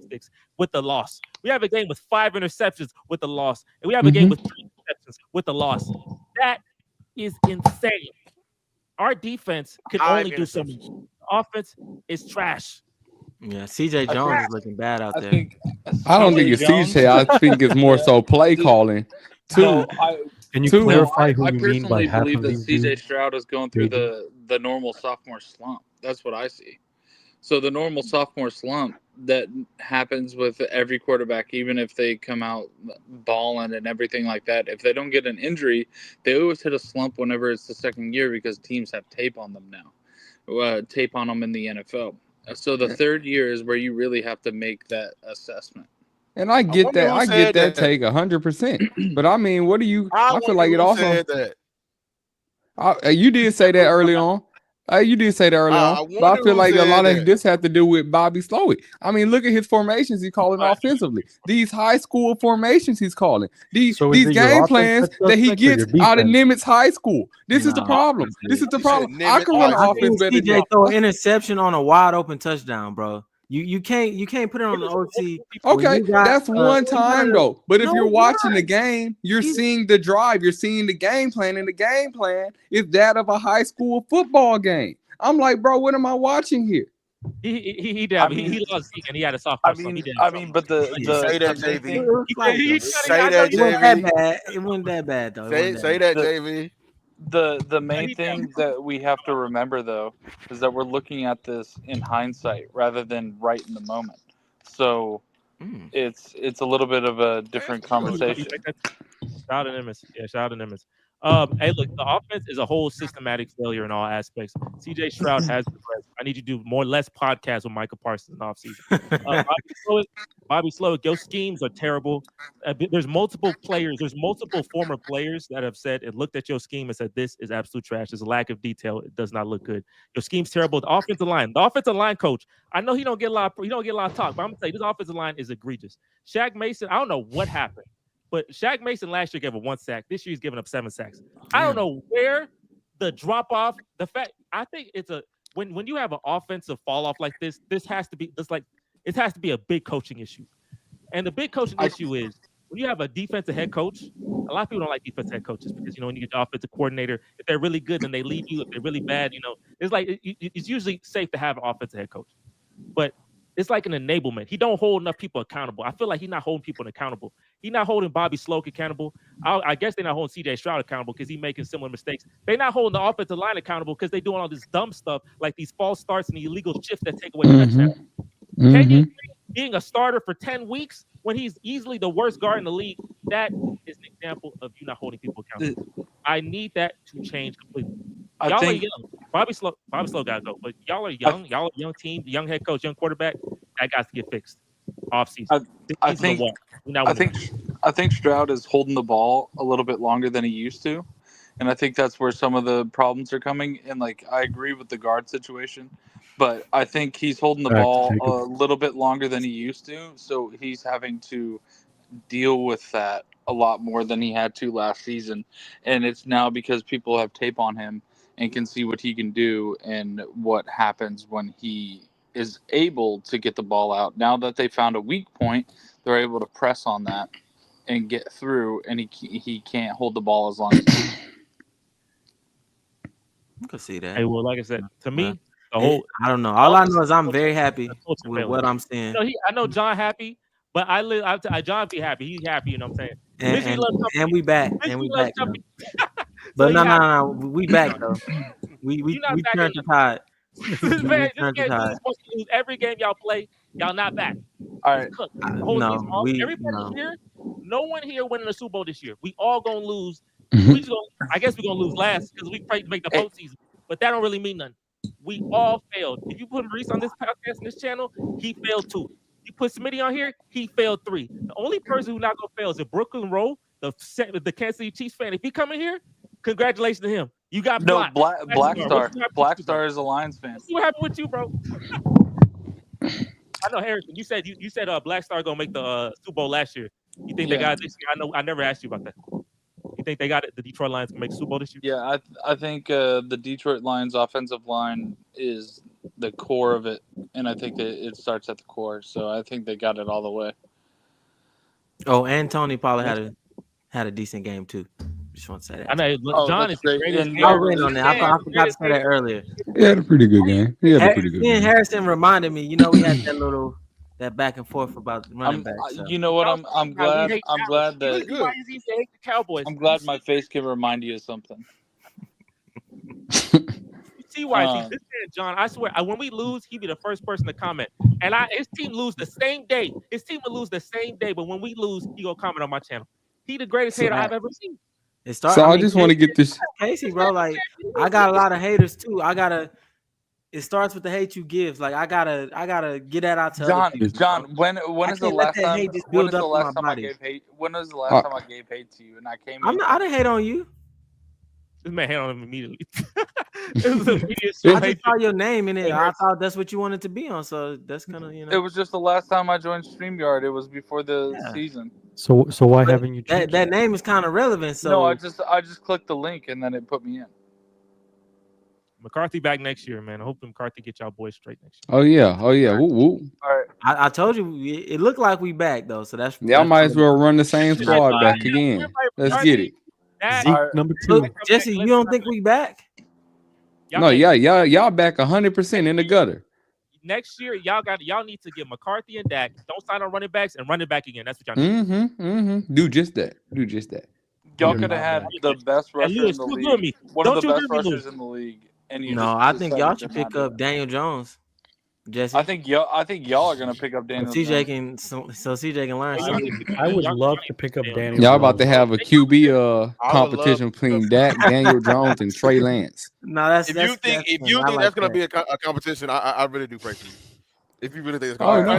sacks with the loss. We have a game with 5 interceptions with the loss, and we have a game with 3 interceptions with the loss. That is insane. Our defense can only do so much. Offense is trash. Yeah, CJ Jones is looking bad out there. I don't think it's CJ. I think it's more so play calling. Can you clarify who I you mean by personally half believe of that these CJ dudes? Stroud is going through the normal sophomore slump. That's what I see. So the normal sophomore slump that happens with every quarterback, even if they come out balling and everything like that, if they don't get an injury, they always hit a slump whenever it's the second year because teams have tape on them now, tape on them in the NFL. So the third year is where you really have to make that assessment. And I get that. I get that take 100%. But I mean, what do you? I feel like it also. You did say that early on. You did say that early on, but I feel like a lot of this had to do with Bobby Slowick. I mean, look at his formations he's calling offensively. These high school formations he's calling. These game plans that he gets out of Nimitz High School. This is the problem. This is the problem. I can run offense better. CJ throw an interception on a wide open touchdown, bro. You can't put it on the OT. Okay, that's one time though. But if you're watching the game, you're seeing the drive, you're seeing the game plan, and the game plan is that of a high school football game. I'm like, bro, what am I watching here? He lost and he had a sophomore. But the say that JV. Say that JV. It wasn't that bad though. Say that JV. The main thing that we have to remember though is that we're looking at this in hindsight rather than right in the moment. So it's a little bit of a different conversation. Shout out to Nimitz. Yeah, shout out to Nimitz. Hey, look, the offense is a whole systematic failure in all aspects. CJ Stroud has the rest. I need you to do less podcasts with Micah Parsons in offseason. Bobby Slowick, your schemes are terrible. There's multiple players. There's multiple former players that have said and looked at your scheme and said this is absolute trash. There's a lack of detail. It does not look good. Your scheme's terrible. The offensive line coach. I know he don't get a lot of talk, but I'm gonna tell you this offensive line is egregious. Shaq Mason. I don't know what happened. But Shaq Mason last year gave up 1 sack. This year he's giving up 7 sacks. I don't know where the drop off. I think it's when you have an offensive fall off like this. It has to be a big coaching issue. And the big coaching issue is when you have a defensive head coach. A lot of people don't like defensive head coaches because when you get the offensive coordinator, if they're really good, then they leave you. If they're really bad, it's usually safe to have an offensive head coach. But it's like an enablement. He don't hold enough people accountable. I feel like he's not holding people accountable. He's not holding Bobby Slowick accountable. I guess they're not holding CJ Stroud accountable because he's making similar mistakes. They're not holding the offensive line accountable because they're doing all this dumb stuff like these false starts and the illegal shifts that take away the touchdown. Can you being a starter for 10 weeks when he's easily the worst guard in the league? That is an example of you not holding people accountable. I need that to change completely. Y'all are young. Bobby Slow gotta go. But y'all are young. Y'all are a young team, young head coach, young quarterback. That got to get fixed. offseason. I think Stroud is holding the ball a little bit longer than he used to, and I think that's where some of the problems are coming. And like I agree with the guard situation, but I think he's holding the ball a little bit longer than he used to, so he's having to deal with that a lot more than he had to last season. And it's now because people have tape on him and can see what he can do and what happens when he is able to get the ball out. Now that they found a weak point, they're able to press on that and get through, and he can't hold the ball as long as he I can see that. Hey, well, like I said, to me, the whole I don't know. All I know is I'm very happy with what I'm seeing. I know John happy, but John be happy. He's happy, you know what I'm saying? And we back. But no. We back though. We turned the tide. Man, this game is supposed to lose every game y'all play. Y'all not back. All right. Everybody here, no one here winning the Super Bowl this year. We all gonna lose. I guess we're gonna lose last because we pray to make the postseason. But that don't really mean nothing. We all failed. If you put Maurice on this podcast and this channel, he failed 2. You put Smitty on here, he failed 3. The only person who's not gonna fail is Brooklyn Rowe, the Kansas City Chiefs fan. If he coming here, congratulations to him. You got blocked. Black Star is a Lions fan. What happened with you, bro? I know, Harrison. You said Black Star gonna make the Super Bowl last year. You think they got it this year? I know. I never asked you about that. You think they got it? The Detroit Lions can make Super Bowl this year? Yeah, I think the Detroit Lions offensive line is the core of it, and I think that it starts at the core. So I think they got it all the way. Oh, and Tony Pollard had a decent game too. Just want to say that. I know John is the greatest. I went on that. I forgot to say that earlier. He had a pretty good game. Harrison reminded me. We had that back and forth about running back. So. You know what? I'm glad that Why is he hate the Cowboys? I'm glad my face can remind you of something. See why this man John? I swear, when we lose, he be the first person to comment. And his team lose the same day. His team will lose the same day. But when we lose, he gonna comment on my channel. He the greatest hater I've ever seen. I just want to get this. Casey, bro, like I got a lot of haters too. It starts with the hate you give. Like I gotta get that out to John. When is the last time? When is the last time I gave hate? When was the last time I gave hate to you? And I came. I didn't hate on you. This man hate on him immediately. It was immediate. I just saw your name in it. I thought that's what you wanted to be on. So that's kind of It was just the last time I joined StreamYard. It was before the season. So why haven't you changed that name is kind of relevant. So no, I just clicked the link and then it put me in. McCarthy back next year, man. I hope McCarthy get y'all boys straight next year. Oh yeah. Woo woo. All right. I told you it looked like we back though. So that's y'all might as well run the same squad back again. Let's get it. Zeke, number 2. Jesse, you don't think we back? Y'all back 100% in the gutter. Next year, y'all need to get McCarthy and Dak. Don't sign on running backs and run it back again. That's what y'all need. Do just that. Y'all could have had the best rusher in the league. One of the best rushers in the league. And I think y'all should pick up Daniel Jones. Jesse, I think y'all are gonna pick up Daniel. CJ can learn something. I would love to pick up Daniel. Y'all about to have a QB competition between Daniel Jones and Trey Lance. No, if you think that's gonna be a competition, I really do pray for you. If you really think it's gonna be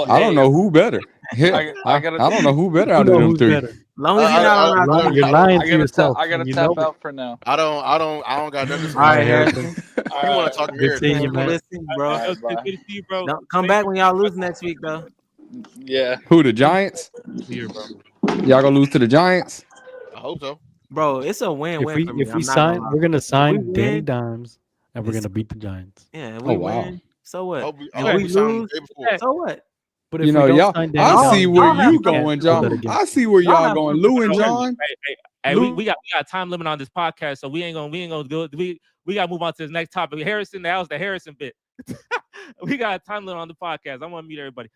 I don't know who better. I don't know who better out of them three. Long as you're not you're lying to yourself. I gotta tap out for now. I don't got nothing to say. All right, Harrison. You want to talk to Harrison? Listen, bro. Don't come back when y'all lose next week, though. Yeah. Who, the Giants? Here, bro. Y'all gonna lose to the Giants? I hope so. Bro, it's a win-win for me. If we sign, we're gonna sign Danny Dimes, and we're gonna beat the Giants. Yeah, if we win. So what? If we lose, so what? But if y'all, I see where you going, John. I see where y'all going, Lou and John. Hey, we got a time limit on this podcast, so we ain't gonna go. We gotta move on to the next topic. Harrison, that was the Harrison bit. We got a time limit on the podcast. I want to meet everybody.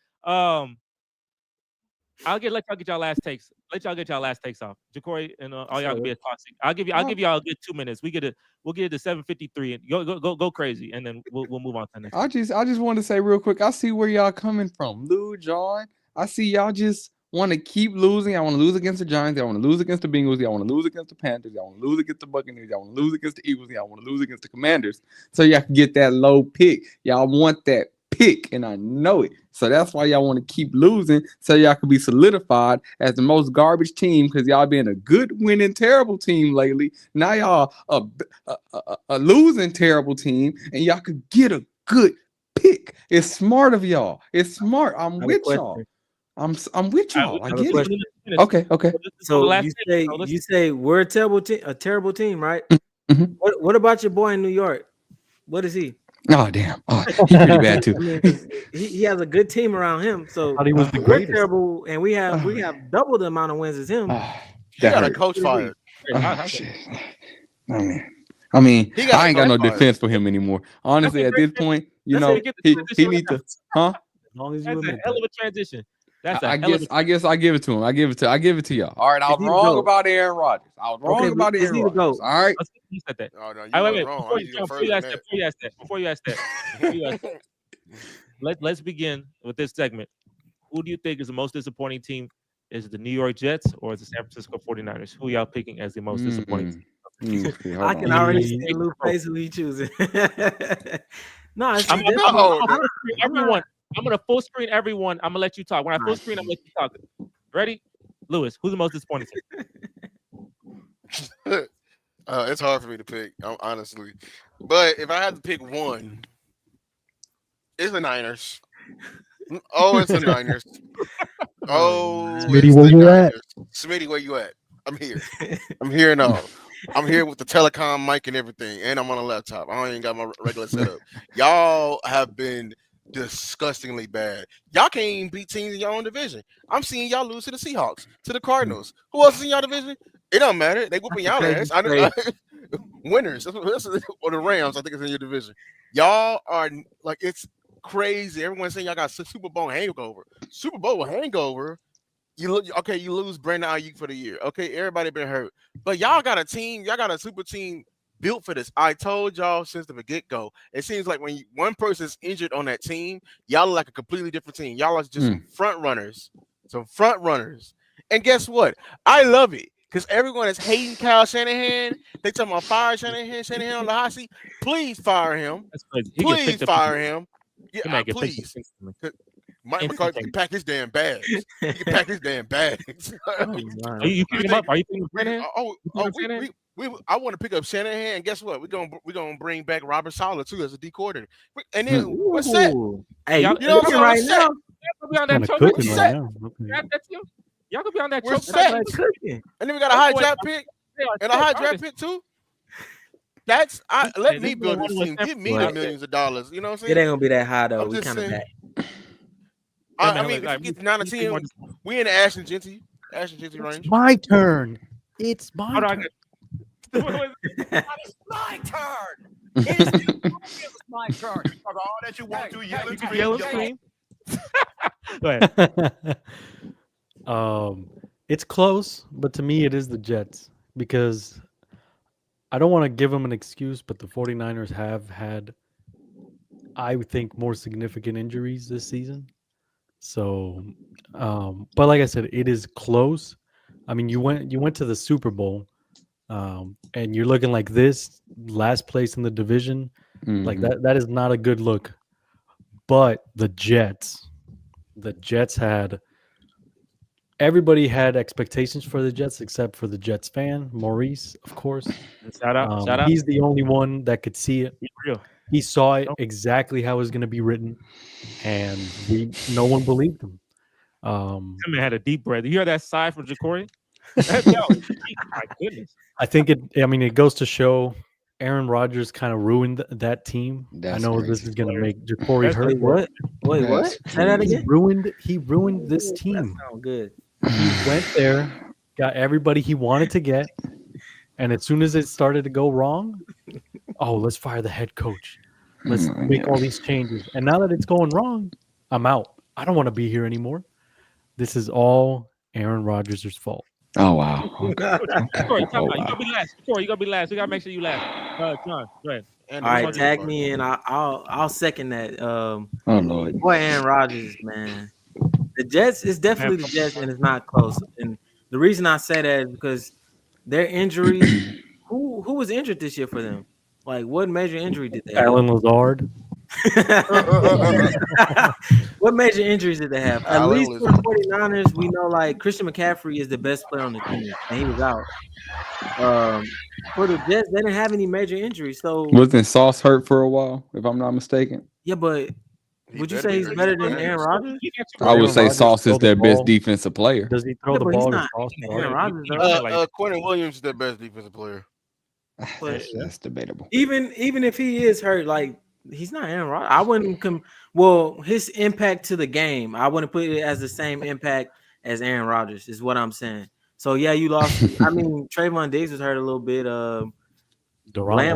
Let y'all get y'all last takes. Let y'all get y'all last takes off. Jacory and all y'all can be a toxic. I'll give y'all a good 2 minutes. We'll get it to 7:53 and go crazy, and then we'll move on to the next. I just want to say real quick. I see where y'all coming from, Lou, John. I see y'all just want to keep losing. I want to lose against the Giants. I want to lose against the Bengals. I want to lose against the Panthers. I want to lose against the Buccaneers. I want to lose against the Eagles. I want to lose against the Commanders. So y'all can get that low pick. Y'all want that pick, and I know it. So that's why y'all want to keep losing, so y'all can be solidified as the most garbage team, because y'all been a good winning terrible team lately. Now y'all a losing terrible team, and y'all could get a good pick. It's smart of y'all. It's smart. I'm with y'all. I'm with y'all. I get it. Okay. So you say we're a terrible team, right? Mm-hmm. What about your boy in New York? What is he? Oh damn! Oh, he's pretty bad too. I mean, he has a good team around him. So he was the we're greatest. Terrible, and we have double the amount of wins as him. He got a coach fired. Shit. I mean, I ain't got no defense for him anymore. Honestly, at this point, you know, he needs to, huh? As long as you That's a hell of a transition. I guess I give it to him. I give it to y'all. All right, I was wrong about Aaron Rodgers. I was wrong about Aaron Rodgers. All right. You said that. Oh, no, you were wrong. Before you ask that, let's begin with this segment. Who do you think is the most disappointing team? Is it the New York Jets or is it the San Francisco 49ers? Who y'all picking as the most disappointing team? I can already see Luke face who he choosing. No, it's everyone. I'm gonna full screen everyone. I'm gonna let you talk. When I full screen, I'm gonna let you talk. Ready? Lewis, who's the most disappointing team? It's hard for me to pick, honestly. But if I had to pick one, it's the Niners. Oh, it's the Niners. Oh, Smitty, where you at? Smitty, where you at? I'm here. I'm here now. I'm here with the telecom mic and everything, and I'm on a laptop. I ain't got my regular setup. Y'all have been disgustingly bad. Y'all can't even beat teams in your own division. I'm seeing y'all lose to the Seahawks, to the Cardinals. Who else is in y'all division? It don't matter. They whooping y'all ass. Winners. Or the Rams, I think it's in your division. Y'all are like, it's crazy. Everyone's saying y'all got Super Bowl hangover. Super Bowl hangover. You lose Brandon Ayuk for the year. Okay, everybody been hurt. But y'all got a team, y'all got a super team built for this. I told y'all since the get-go. It seems like when one person's injured on that team, y'all are like a completely different team. Y'all are just some front runners. And guess what? I love it. Because everyone is hating Kyle Shanahan. They talking about fire Shanahan on the hot seat. Please fire him. Please fire him. Yeah, please. Mike McCarthy can pack his damn bags. He can pack his damn bags. Are you picking him up? Are you picking Shanahan? I want to pick up Shanahan. And guess what? We're gonna bring back Robert Saleh too as a D coordinator. And then what's that? Hey, you know what right now? Y'all be on that choke. Y'all could be on that choke. And then we got a high draft pick and a high draft pick too. Let me build this team. Give me the millions of dollars. You know what I'm saying? It ain't gonna be that high though. We kind of back. I mean, if we get 9 or 10, we in the Ashton Genty range. My turn. It's my turn. It's my turn. It's my turn. All that you want to yell scream. Go ahead. It's close, but to me, it is the Jets because I don't want to give them an excuse, but the 49ers have had, I would think, more significant injuries this season. So, but like I said, it is close. I mean, you went to the Super Bowl, and you're looking like this, last place in the division. Like that is not a good look. But the Jets had, everybody had expectations for the Jets except for the Jets fan, Maurice, of course. Shout out. He's the only one that could see it. He saw it exactly how it was going to be written, and no one believed him. That man had a deep breath. You hear that sigh from Jacory? My goodness. I think it goes to show Aaron Rodgers kind of ruined that team. I know crazy. This is going to make Jacory hurt. Wait, what? Say that again? He ruined this team. That sounds good. He went there, got everybody he wanted to get, and as soon as it started to go wrong, let's fire the head coach. Let's make all these changes. And now that it's going wrong, I'm out. I don't want to be here anymore. This is all Aaron Rodgers' fault. Oh, wow. You're going to be last. You're going to be last. We got to make sure you last. John, go ahead. All right, tag me in. I'll second that. Oh, Lord. Boy, Aaron Rodgers, man. The Jets is definitely the Jets, and it's not close. And the reason I say that is because their injuries, who was injured this year for them? Like, what major injury did they have? Alan Lazard. What major injuries did they have? At least for the 49ers, we know like Christian McCaffrey is the best player on the team, and he was out. For the Jets, they didn't have any major injuries. So wasn't Sauce hurt for a while, if I'm not mistaken? Yeah, but would you say he's better than Aaron Rodgers? I would say Sauce is their best defensive player. Does he throw the ball to Sauce? Aaron Rodgers, Quentin Williams is their best defensive player. That's debatable. Even if he is hurt, like he's not Aaron Rodgers. I wouldn't well, his impact to the game, I wouldn't put it as the same impact as Aaron Rodgers, is what I'm saying. So yeah, you lost. I mean, Trayvon Diggs was hurt a little bit. Lamb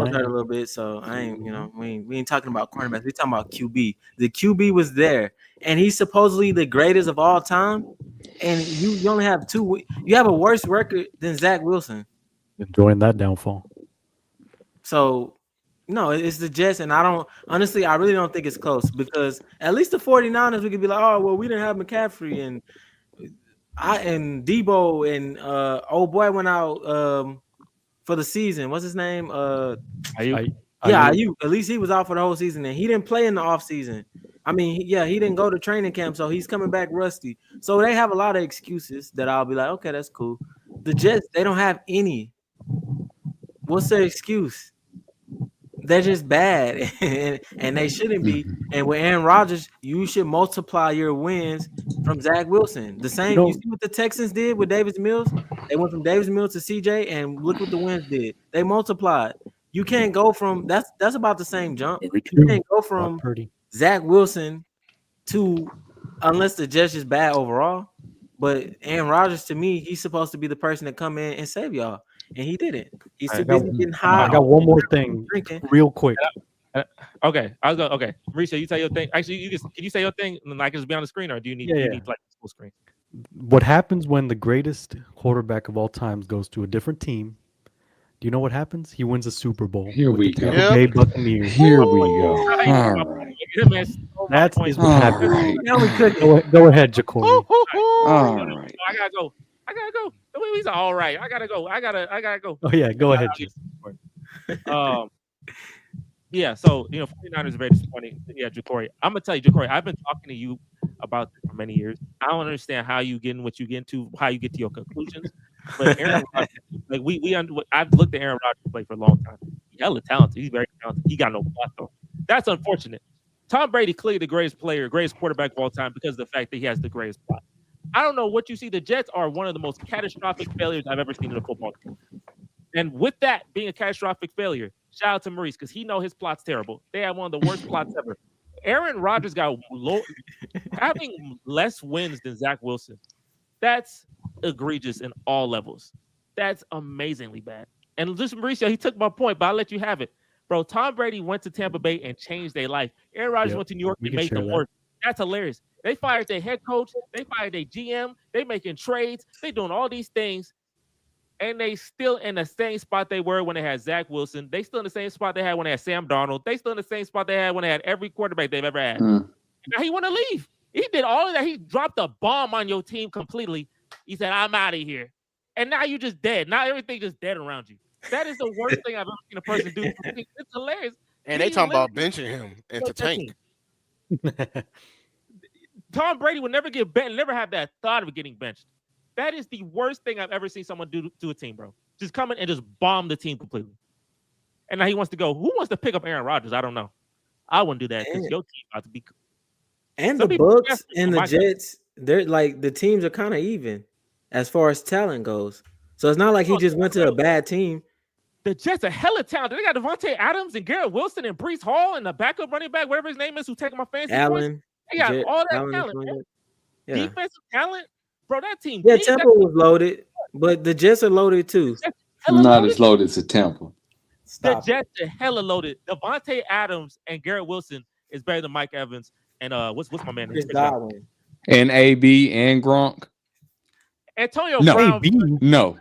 was hurt a little bit. So I ain't, we ain't talking about cornerbacks. We talking about QB. The QB was there, and he's supposedly the greatest of all time. And you only have two. You have a worse record than Zach Wilson. Enjoying that downfall. So no, it's the Jets, and I really don't think it's close, because at least the 49ers, we could be like, oh well, we didn't have McCaffrey and Debo and old boy went out for the season. What's his name? Ayuk. At least he was out for the whole season, and he didn't play in the offseason. I mean, he didn't go to training camp, so he's coming back rusty. So they have a lot of excuses that I'll be like, okay, that's cool. The Jets, they don't have any. What's their excuse? They're just bad, and they shouldn't be. And with Aaron Rodgers, you should multiply your wins from Zach Wilson. The same. You see what the Texans did with Davis Mills? They went from Davis Mills to CJ, and look what the wins did. They multiplied. You can't go from that's about the same jump. You can't go from Zach Wilson to, unless the Jets is bad overall. But Aaron Rodgers, to me, he's supposed to be the person to come in and save y'all. And he didn't. He's too busy getting high. I got one more thing, real quick. Okay, I'll go. Okay, Mauricio, you say your thing. Actually, can you say your thing and I can just be on the screen, or do you need like full screen? What happens when the greatest quarterback of all times goes to a different team? Do you know what happens? He wins a Super Bowl. Here we go. Bay Buccaneers. Here we go. All right. That's what happens. Go ahead, Jacory. All right. I gotta go. He's all right. I gotta go. I gotta go. Oh yeah, go ahead. Yeah. So 49ers are very disappointing. Yeah, Jacory. I'm gonna tell you, Jacory. I've been talking to you about this for many years. I don't understand how you get in what you get into, how you get to your conclusions. But Aaron Rodgers, I've looked at Aaron Rodgers play for a long time. He's hella talented. He's very talented. He got no plot though. That's unfortunate. Tom Brady clearly the greatest quarterback of all time because of the fact that he has the greatest plot. I don't know what you see. The Jets are one of the most catastrophic failures I've ever seen in a football team. And with that being a catastrophic failure, shout out to Maurice because he know his plot's terrible. They have one of the worst plots ever. Aaron Rodgers got having less wins than Zach Wilson. That's egregious in all levels. That's amazingly bad. And just Mauricio, he took my point, but I'll let you have it. Bro, Tom Brady went to Tampa Bay and changed their life. Aaron Rodgers went to New York and made them worse. That's hilarious. They fired their head coach. They fired their GM. They making trades. They doing all these things. And they still in the same spot they were when they had Zach Wilson. They still in the same spot they had when they had Sam Darnold. They still in the same spot they had when they had every quarterback they've ever had. Now he want to leave. He did all of that. He dropped a bomb on your team completely. He said, I'm out of here. And now you're just dead. Now everything just dead around you. That is the worst thing I've ever seen a person do. It's hilarious. And they talking about benching him into tank. Tom Brady would never get benched, never have that thought of getting benched. That is the worst thing I've ever seen someone do to a team, bro. Just come in and just bomb the team completely. And now he wants to go. Who wants to pick up Aaron Rodgers? I don't know. I wouldn't do that because your team about to be. And the Bucs and the Jets, they're like the teams are kind of even as far as talent goes. So it's not like he just went to a bad team. The Jets are hella talented. They got Devontae Adams and Garrett Wilson and Breece Hall and the backup running back, whatever his name is, who's taking my fantasy points. They got all that talent. Defensive talent. Bro, that team. Yeah, Tampa was loaded, but the Jets are loaded too. Not as loaded as Tampa. The Jets are hella loaded. Devontae Adams and Garrett Wilson is better than Mike Evans and what's my man? Chris Godwin. And AB and Gronk. Antonio Brown. No.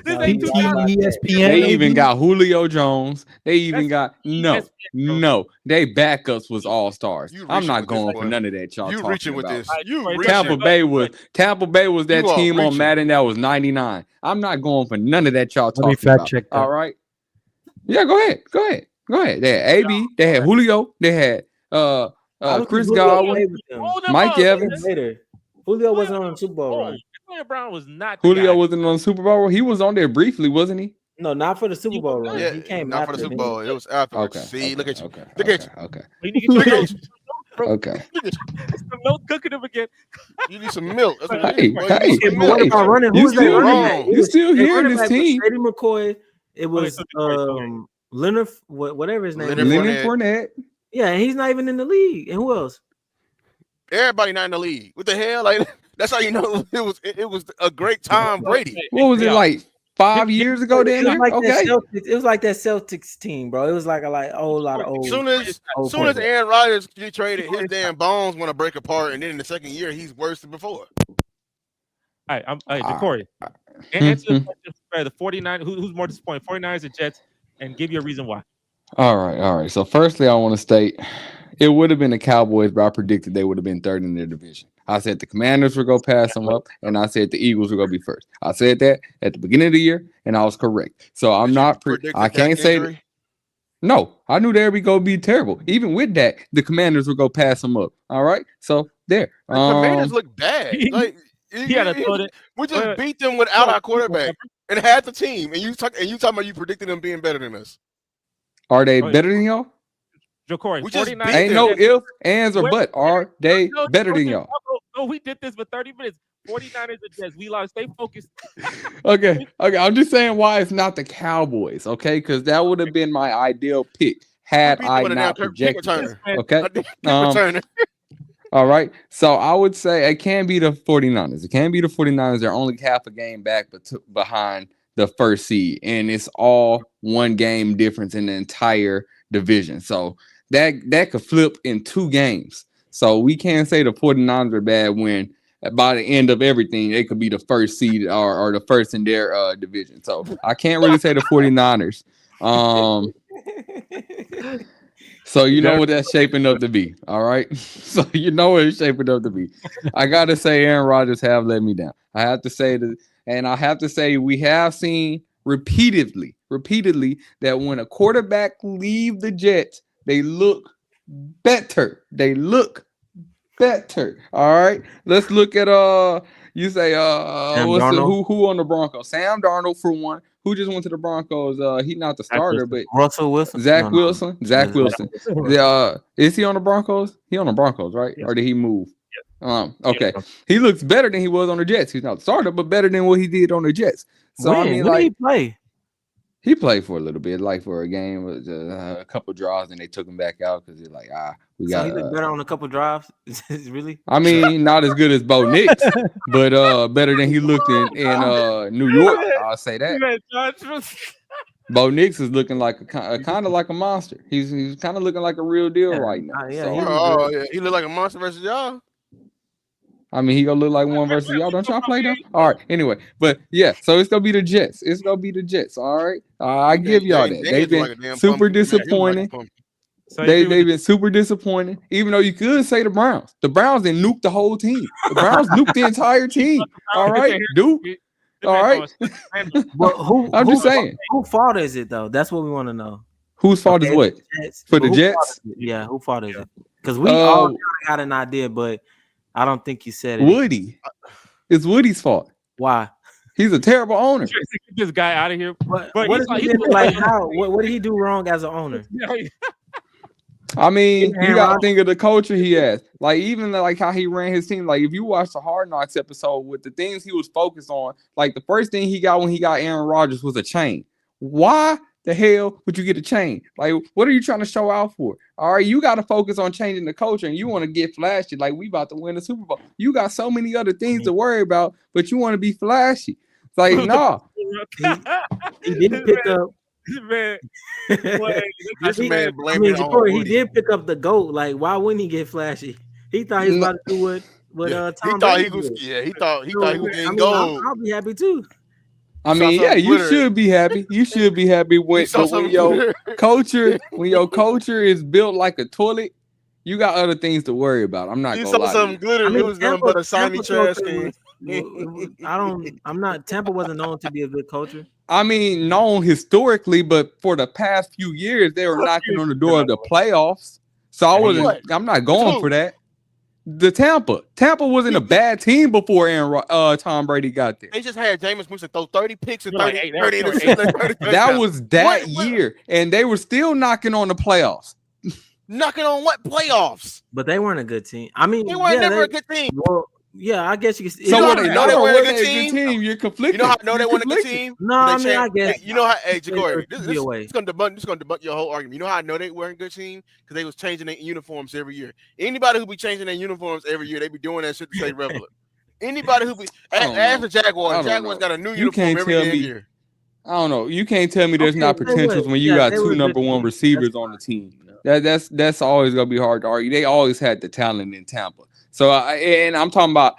ESPN. They even got Julio Jones. They even got no. They backups was all stars. I'm not going for none of that. Y'all you reaching with about. This? Tampa Bay was that team on Madden that was 99. I'm not going for none of that. Y'all talking about. Check that. All right. Yeah, go ahead. Go ahead. They had AB. They had Julio. They had Chris Godwin, Mike Evans. Julio wasn't on the Super Bowl run. Antonio Brown was not. Julio wasn't on the Super Bowl. He was on there briefly, wasn't he? No, not for the Super Bowl run. Yeah, he came not for the Super Bowl. It was afterwards. Okay. See, look at you. Okay. Look at you. Okay. Look at you. Okay. Some milk cooking him again. You need some milk. That's what Hey, you need, boy. You need some What milk. about running? You Who's that still, running back? you still hearing this team? Eddie McCoy. It was so Leonard, whatever his name. Leonard Fournette. Yeah, and he's not even in the league. And who else? Everybody not in the league. What the hell? Like that's how you know it was a great time, Brady. What was it like 5 years ago? Then It was like okay. it was like that Celtics team, bro. It was like a whole lot of old. Soon as Aaron Rodgers get traded, his damn bones want to break apart, and then in the second year he's worse than before. All right, Jacory. Answer the question for the 49. Who's more disappointed, 49ers or Jets? And give you a reason why. All right. So firstly, I want to state it would have been the Cowboys, but I predicted they would have been third in their division. I said the Commanders would go pass them up, and I said the Eagles would go be first. I said that at the beginning of the year, and I was correct. So I'm not. I can't say that. No, I knew they would go be terrible. Even with that, the Commanders would go pass them up. All right. So there. The Commanders look bad. Like we just beat them without our quarterback and had the team. And you talking about you predicted them being better than us. Are they better than y'all? Jacory, ain't no if, ands, or but. Are they better than y'all? No, we did this for 30 minutes. 49ers and Jets. We lost. Stay focused. Okay. I'm just saying why it's not the Cowboys, okay? Because that would have been my ideal pick had I not projected that. Okay. All right. So I would say it can be the 49ers. It can be the 49ers. They're only half a game back behind the first seed, and it's all one game difference in the entire division. So that could flip in 2 games. So we can't say the 49ers are bad when by the end of everything, they could be the first seed or the first in their division. So I can't really say the 49ers. So you know what that's shaping up to be. All right. So you know what it's shaping up to be. I got to say Aaron Rodgers have let me down. I have to say that. And I have to say we have seen repeatedly that when a quarterback leave the Jets, they look better. All right. Let's look at you say who on the Broncos? Sam Darnold for one. Who just went to the Broncos? He's not the starter, but Russell Wilson. Zach Wilson. Is he on the Broncos? He on the Broncos, right? Yes. Or did he move? Okay. He looks better than he was on the Jets. He's not the starter, but better than what he did on the Jets. So when did he play? He played for a little bit, like for a game, a couple drives, and they took him back out because they're like, we got. So he looked better on a couple drives. Really? I mean, not as good as Bo Nix, but better than he looked in New York. I'll say that. Bo Nix is looking like kind of like a monster. He's kind of looking like a real deal right now. He looked like a monster versus y'all. I mean, he gonna look like one versus y'all. Don't y'all play them? All right. Anyway, but yeah, so it's gonna be the Jets. All right. I give y'all that. They've been super disappointing. They've been super disappointing. Even though you could say the Browns. The Browns didn't nuke the whole team. The Browns nuked the entire team. All right, Duke. All right. I'm just saying. Whose fault is it though? That's what we want to know. Whose fault is what? For the Jets? Yeah, whose fault is it? Because we all got an idea, but I don't think you said it. Woody. It's Woody's fault. Why? He's a terrible owner. Get this guy out of here. What did he do wrong as an owner? I mean, you gotta think of the culture he has. Like even like how he ran his team. Like if you watch the Hard Knocks episode with the things he was focused on, like the first thing he got when he got Aaron Rodgers was a chain. Why the hell would you get a chain? Like, what are you trying to show out for? All right, you got to focus on changing the culture, and you want to get flashy. Like we about to win the Super Bowl. You got so many other things to worry about, but you want to be flashy. It's like, no. He didn't pick up. He did pick up the GOAT. Like, why wouldn't he get flashy? He thought he was about to do what Tom Brady did. He thought he was getting gold. I'll be happy too. I mean, yeah, you should be happy. You should be happy when your culture is built like a toilet, you got other things to worry about. I'm not gonna lie. Something glitter. It was nothing but a shiny trash can. Tampa wasn't known to be a good culture. I mean, known historically, but for the past few years, they were knocking on the door of the playoffs. So I'm not going for that. The Tampa wasn't a bad team before Tom Brady got there. They just had Jameis Winston throw 30 picks and 30 that was that year, and they were still knocking on the playoffs. Knocking on what playoffs? But they weren't a good team. I mean, they weren't never a good team. Well, yeah, I guess you can. So what? They know they weren't a good team. You're conflicted. You know how I know they weren't a good team? No, I mean, I guess. You know how? Hey, Jacory, this is gonna debunk your whole argument. You know how I know they weren't a good team? Because they was changing their uniforms every year. Anybody who be changing their uniforms every year, they be doing that shit to stay relevant. Anybody who be ask the Jaguars. Jaguars got a new uniform every year. I don't know. You can't tell me there's not potentials when you got two number one receivers on the team. That's always gonna be hard to argue. They always had the talent in Tampa. So and I'm talking about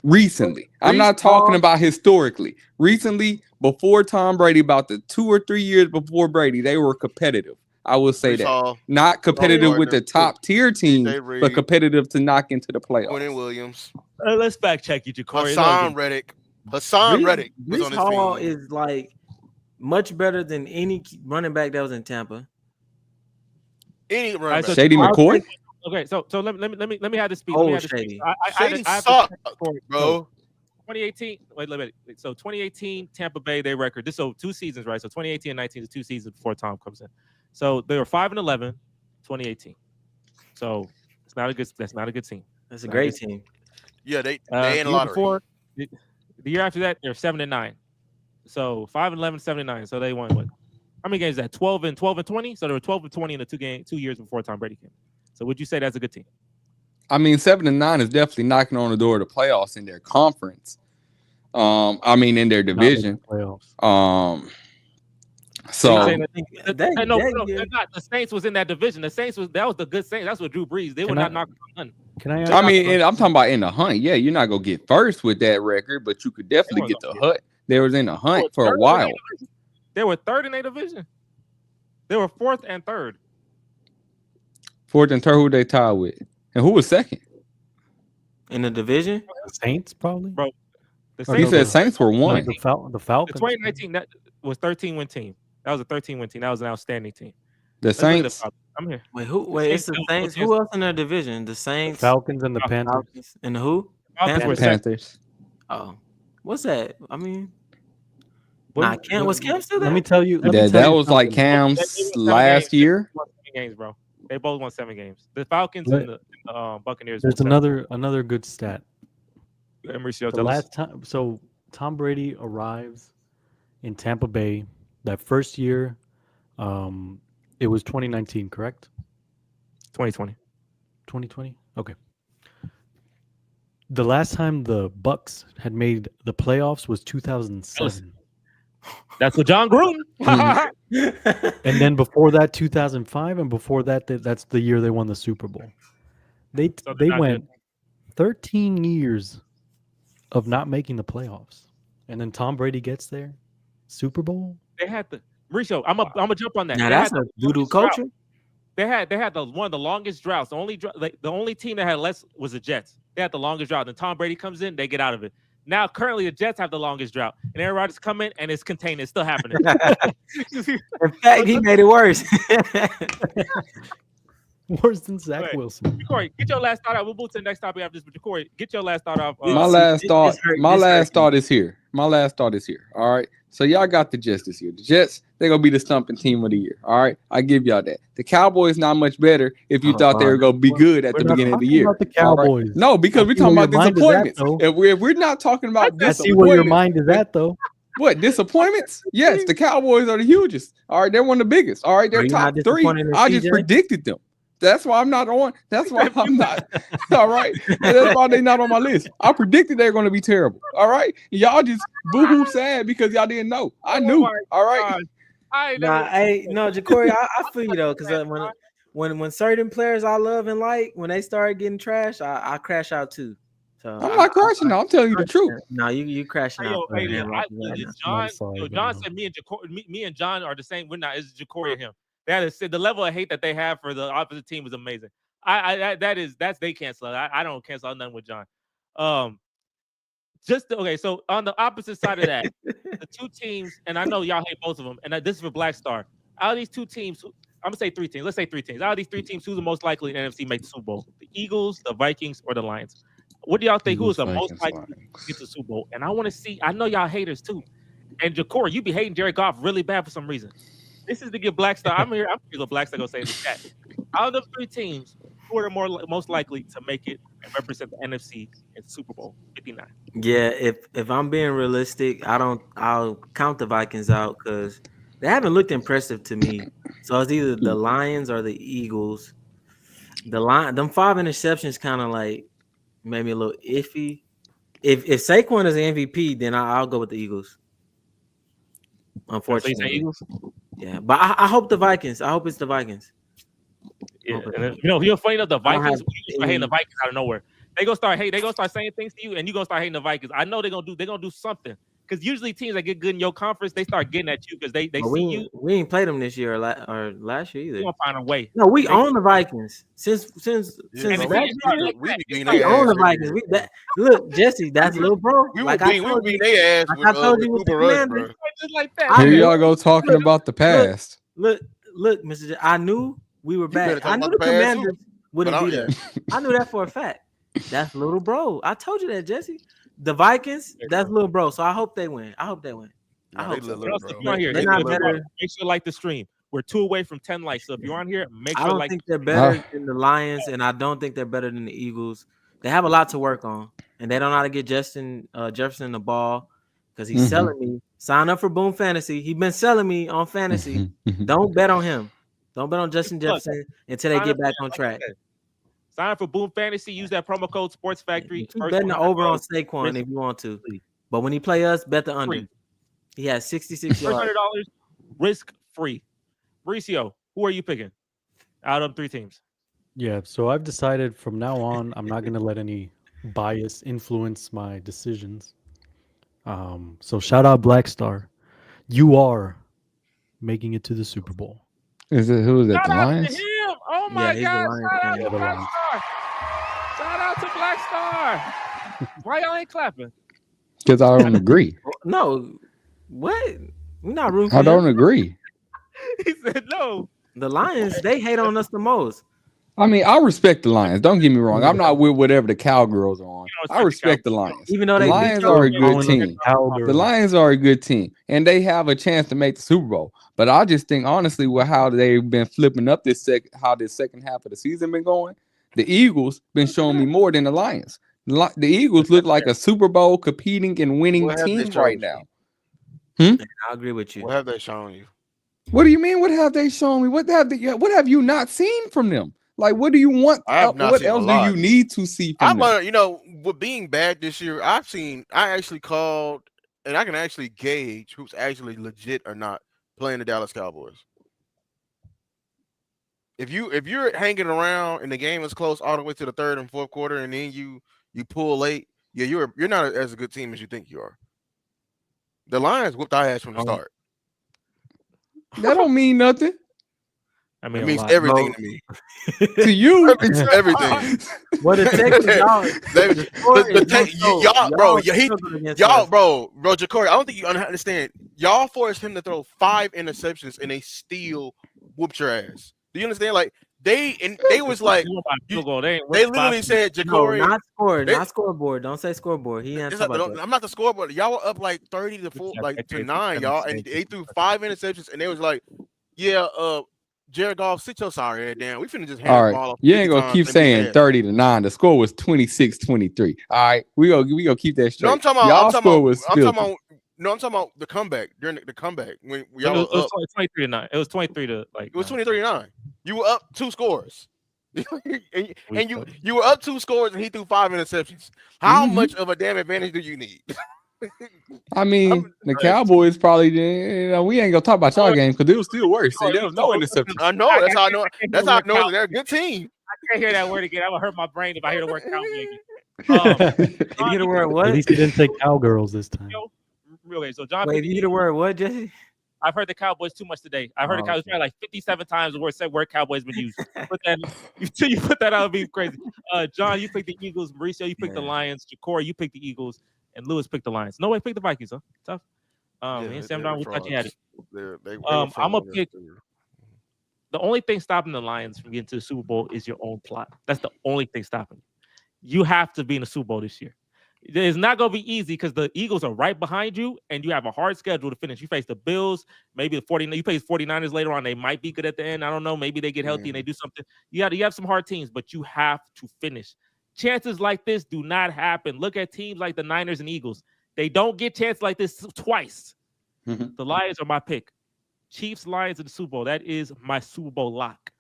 recently. I'm not talking about historically. Recently, before Tom Brady, about the 2 or 3 years before Brady, they were competitive. I will say that. Not competitive with the top tier teams, but competitive to knock into the playoffs. Quentin Williams. Let's fact check you, Jacory. Hassan Reddick was on his Hall team. is like much better than any running back that was in Tampa. Any running back. Shady McCoy. Okay, so let me have this speech. Shady. Shady sucked, bro. 2018. Wait. So 2018 Tampa Bay, their record. This 2 seasons, right? So 2018 and 19 is 2 seasons before Tom comes in. So they were 5-11, 2018. So it's not a good. That's not a good team. That's a great team. Yeah, they in the lottery. Before, the year after that, they're 7-9. So 5-11, 7-9. So they won what? How many games is that? 12 and 20. So they were 12 and 20 in the 2 years before Tom Brady came. So would you say that's a good team? I mean, 7-9 is definitely knocking on the door of the playoffs in their conference. In their division. So they're not. The Saints was in that division. That was the good Saints. That's what Drew Brees. They were not knocking on none. I'm talking about in the hunt. Yeah, you're not gonna get first with that record, but you could definitely get the hunt. They was in the hunt for a while. They were third in their division. They were fourth and third. Fourth and third, who they tied with? And who was second? In the division? The Saints, probably. Bro, you said Saints were one. The Falcons. The 2019 that was 13-win team. That was a 13-win team. That was an outstanding team. The Saints. I'm here. Wait, it's the Saints. Who else in their division? The Saints, Falcons, and the Panthers. And the who? Panthers. Oh, what's that? I mean, was Cam still there? Let me tell you. That was like Cam's last year. 7 games, bro. They both won 7 games. The Falcons and the Buccaneers. There's another good stat. Mauricio, the last time, so Tom Brady arrives in Tampa Bay. That first year, it was 2019, correct? 2020. 2020. Okay. The last time the Bucks had made the playoffs was 2007. That's what John Gruden. And then before that, 2005, and before that, that's the year they won the Super Bowl. They went 13 years of not making the playoffs, and then Tom Brady gets there, Super Bowl. They had the Mauricio. I'm gonna jump on that. Now that's a voodoo culture. They had one of the longest droughts. The only team that had less was the Jets. They had the longest drought. Then Tom Brady comes in, they get out of it. Now, currently, the Jets have the longest drought, and Aaron Rodgers come in, and it's contained. It's still happening. In fact, he made it worse. Worse than Zach Wilson. Jacory, get your last thought out. We'll move to the next topic after this. But Jacory, get your last thought off. My last thought is here. All right. So y'all got the Jets this year. The Jets, they're gonna be the stumping team of the year. All right, I give y'all that. The Cowboys not much better. If you thought they were gonna be good at the beginning of the year, about the Cowboys. Right? No, because we're talking about disappointments. If we're not talking about disappointments, I see where your mind is at, though. What disappointments? Yes, the Cowboys are the hugest. All right, they're one of the biggest. All right, they're top 3. I just predicted them. That's why I'm not on. That's why I'm not. All right. That's why they're not on my list. I predicted they're going to be terrible. All right. Y'all just boo-hoo sad because y'all didn't know. I knew. All right. Jacory, I feel you though, because when certain players I love and like, when they start getting trash, I crash out too. So I'm not crashing out. I'm telling you the truth. No, you crashing out. John said me and John are the same. We're not. It's Jacory and him. That is the level of hate that they have for the opposite team is amazing. That's they cancel. I don't cancel nothing with John. Okay, so on the opposite side of that, the two teams, and I know y'all hate both of them, and this is for Black Star. Out of these two teams, I'm gonna say three teams. Let's say three teams. Out of these three teams, who's the most likely in NFC make the Super Bowl? The Eagles, the Vikings, or the Lions? What do y'all think? Who is the most likely to get the Super Bowl? And I want to see. I know y'all haters too. And Ja'Cory, you be hating Jared Goff really bad for some reason. This is to get Black Star. I'm here. I'm sure Black Star gonna say in the chat. Out of the three teams, who are the most likely to make it and represent the NFC in Super Bowl 59? Yeah, if I'm being realistic, I'll count the Vikings out because they haven't looked impressive to me. So it's either the Lions or the Eagles. Them 5 interceptions kind of like made me a little iffy. If Saquon is the MVP, then I'll go with the Eagles. Unfortunately, so Eagles? Yeah, but I hope the Vikings. I hope it's the Vikings. Yeah, and you're funny enough, the Vikings. You start hating the Vikings out of nowhere. They gonna start saying things to you, and you gonna start hating the Vikings. I know they're gonna do something. Because usually teams that get good in your conference, they start getting at you because they see you. We ain't played them this year or last year either. We're gonna find a way. No, we own the Vikings since we own the Vikings. Look, Jesse, that's little bro. We would beat their ass. I told you with the Commanders. Just like that. Here y'all go talking about the past. Look, Mr. I knew we were bad. I knew the Commanders wouldn't beat us. I knew that for a fact. That's little bro. I told you that, Jesse. The Vikings, that's little bro. So I hope they win. I hope so. Here, they're not better. Make sure to like the stream. We're 2 away from 10 likes. So if you're on here, make sure I don't think they're better than the Lions, and I don't think they're better than the Eagles. They have a lot to work on, and they don't know how to get Jefferson the ball because he's selling me. Sign up for Boom Fantasy. He's been selling me on fantasy. Don't bet on him. Don't bet on Justin Jefferson until they get back on track. Sign up for Boom Fantasy. Use that promo code Sports Factory. Keep betting the over on Saquon if you want to. But when he play us, bet the under. He has 66 yards. $100 risk free. Mauricio, who are you picking out of 3 teams? Yeah, so I've decided from now on, I'm not going to let any bias influence my decisions. So shout out Black Star. You are making it to the Super Bowl. Who is that? The Lions? Oh my God! Shout out to Black Star. Shout out to Black Star. Why y'all ain't clapping? Because I don't agree. No, what? We're not rooting for I don't agree. He said no. The Lions, they hate on us the most. I mean, I respect the Lions. Don't get me wrong. I'm not with whatever the Cowgirls are on. I respect the Lions. Even though the Lions are a good team. The Lions are a good team, and they have a chance to make the Super Bowl. But I just think, honestly, with how they've been flipping up how this second half of the season been going, the Eagles been showing me more than the Lions. The Eagles look like a Super Bowl competing and winning team right now. I agree with you. What have they shown you? What do you mean? What have they shown me? What have you not seen from them? Like, what do you want? What else do you need to see from them? With being bad this year, I actually called, and I can actually gauge who's actually legit or not playing the Dallas Cowboys. If you're hanging around and the game is close all the way to the 3rd and 4th quarter, and then you pull late, you're not as a good team as you think you are. The Lions whooped our ass from the start. That don't mean nothing. I mean, it means everything to me. To you, it means everything. What the Texans, bro, Ja'Cory, I don't think you understand. Y'all forced him to throw 5 interceptions and they still whooped your ass. Do you understand? Like they was like, they literally said, Ja'Cory, not scoreboard. Don't say scoreboard. I'm not the scoreboard. Y'all were up like 30 to 9, y'all, and they threw 5 interceptions, and they was like, Jared Goff, sit your sorry head down. We finna just hand the ball off. You ain't gonna keep saying 30-9. The score was 26-23. All right, we gonna keep that straight. No, I'm talking about the comeback during the comeback when y'all it was 23-9. It was 23 to like. It was 23-9. You were up 2 scores, and you were up 2 scores, and he threw 5 interceptions. How much of a damn advantage do you need? I mean, the Cowboys probably did. We ain't gonna talk about y'all game because it was still worse. See, there was no interception. I know. That's how I know. That's how I know they're a good team. I can't hear that word again. I'm gonna hurt my brain if I hear the word Cowboy again. You hear the word what? At least he didn't say Cowgirls this time. Okay, so John. Wait, you hear the word what, Jesse? I've heard the Cowboys too much today. I've heard the Cowboys probably like 57 times the word Cowboys been used. You put that out, it'd be crazy. John, you picked the Eagles. Mauricio, you picked the Lions. Ja'Cory, you picked the Eagles. and Lewis picked the Lions. No way, picked the Vikings, huh? Tough. And Sam Darnold, we thought you had it. I'm gonna pick. The only thing stopping the Lions from getting to the Super Bowl is your own plot. That's the only thing stopping you. You have to be in the Super Bowl this year. It's not going to be easy because the Eagles are right behind you, and you have a hard schedule to finish. You face the Bills, maybe the 49ers. You face 49ers later on. They might be good at the end. I don't know. Maybe they get healthy and they do something. You have some hard teams, but you have to finish. Chances like this do not happen. Look at teams like the Niners and Eagles. They don't get chances like this twice. The Lions are my pick. Chiefs, Lions in the Super Bowl. That is my Super Bowl lock.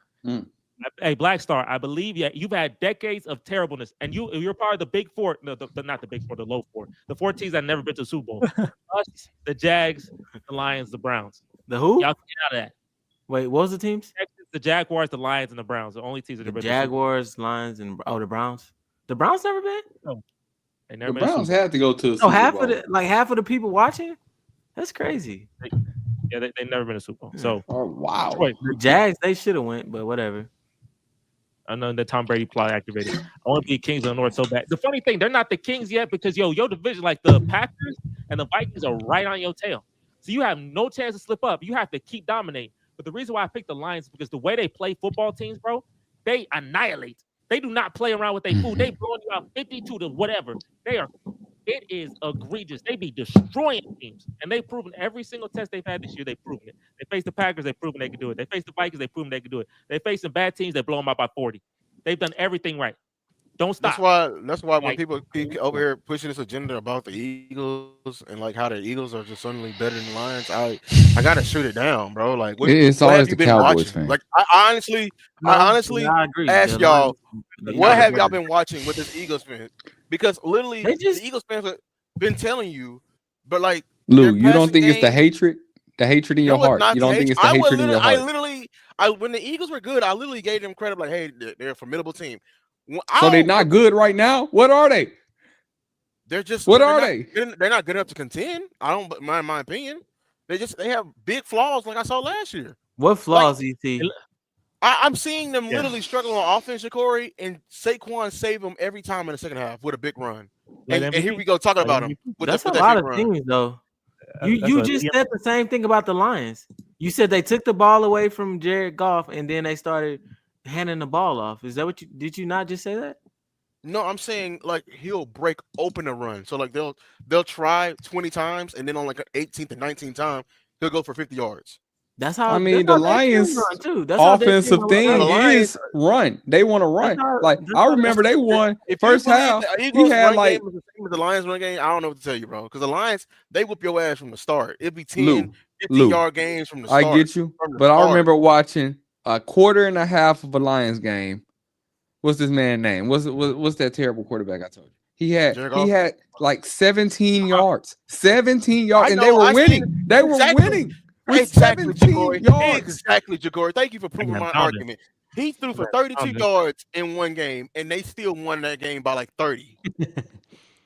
Hey, Black Star, I believe you've had decades of terribleness, and you're part of the big four. No, not the big four, the low four. The four teams that never been to the Super Bowl. Us, the Jags, the Lions, the Browns. The who? Y'all get out of that. Wait, what was the teams? The Jaguars, the Lions, and the Browns. The only teams that have been. Jaguars, Lions, and the Browns. The Browns never been. No, they never. The Browns had to go to. So half of the people watching. That's crazy. They never been to Super Bowl. So, oh wow, the Jags they should have went, but whatever. I know that Tom Brady plot activated. I want to be Kings of the North so bad. The funny thing, they're not the Kings yet because your division, like the Packers and the Vikings, are right on your tail. So you have no chance to slip up. You have to keep dominating. But the reason why I picked the Lions is because the way they play football teams, bro, they annihilate. They do not play around with their food. They blowing you out 52 to whatever. It is egregious. They be destroying teams. And they've proven every single test they've had this year, they've proven it. They face the Packers, they've proven they can do it. They face the Vikings, they've proven they can do it. They face some bad teams, they blow them out by 40. They've done everything right. Don't stop. That's why when people over here pushing this agenda about the Eagles and like how the Eagles are just suddenly better than the Lions, I gotta shoot it down, bro. Like it's always the Cowboys fan. Like I honestly ask y'all, what have y'all been watching with this Eagles fan? Because literally the Eagles fans have been telling you, but like Lou, you don't think it's the hatred? The hatred in your heart. You don't think it's the hatred in your heart? When the Eagles were good, I literally gave them credit, like, hey, they're a formidable team. So they're not good right now. What are they? They're just what are they? They're not good enough to contend. I don't, my opinion. They have big flaws, like I saw last year. What flaws, ET? I'm seeing them literally struggling on offense, Corey, and Saquon save them every time in the second half with a big run. And here we go talking about him. That's a lot of things, though. You just said the same thing about the Lions. You said they took the ball away from Jared Goff and then they started handing the ball off. Is that what did you not just say that? No, I'm saying like he'll break open a run. So like they'll try 20 times and then on like an 18th and 19th time he'll go for 50 yards. That's how I mean the Lions offensive thing is run. They want to run. I remember they won first half. He had like the Lions run game. I don't know what to tell you, bro. Because the Lions, they whip your ass from the start. It'd be 10, 50-yard games from the start. I get you, but I remember watching a quarter and a half of a Lions game. What's this man's name? What's that terrible quarterback I told you? He had like 17 yards. 17 yards, and they were winning. They were winning. Exactly, Jagori. Thank you for proving my argument. He threw for 32 yards in one game, and they still won that game by like 30.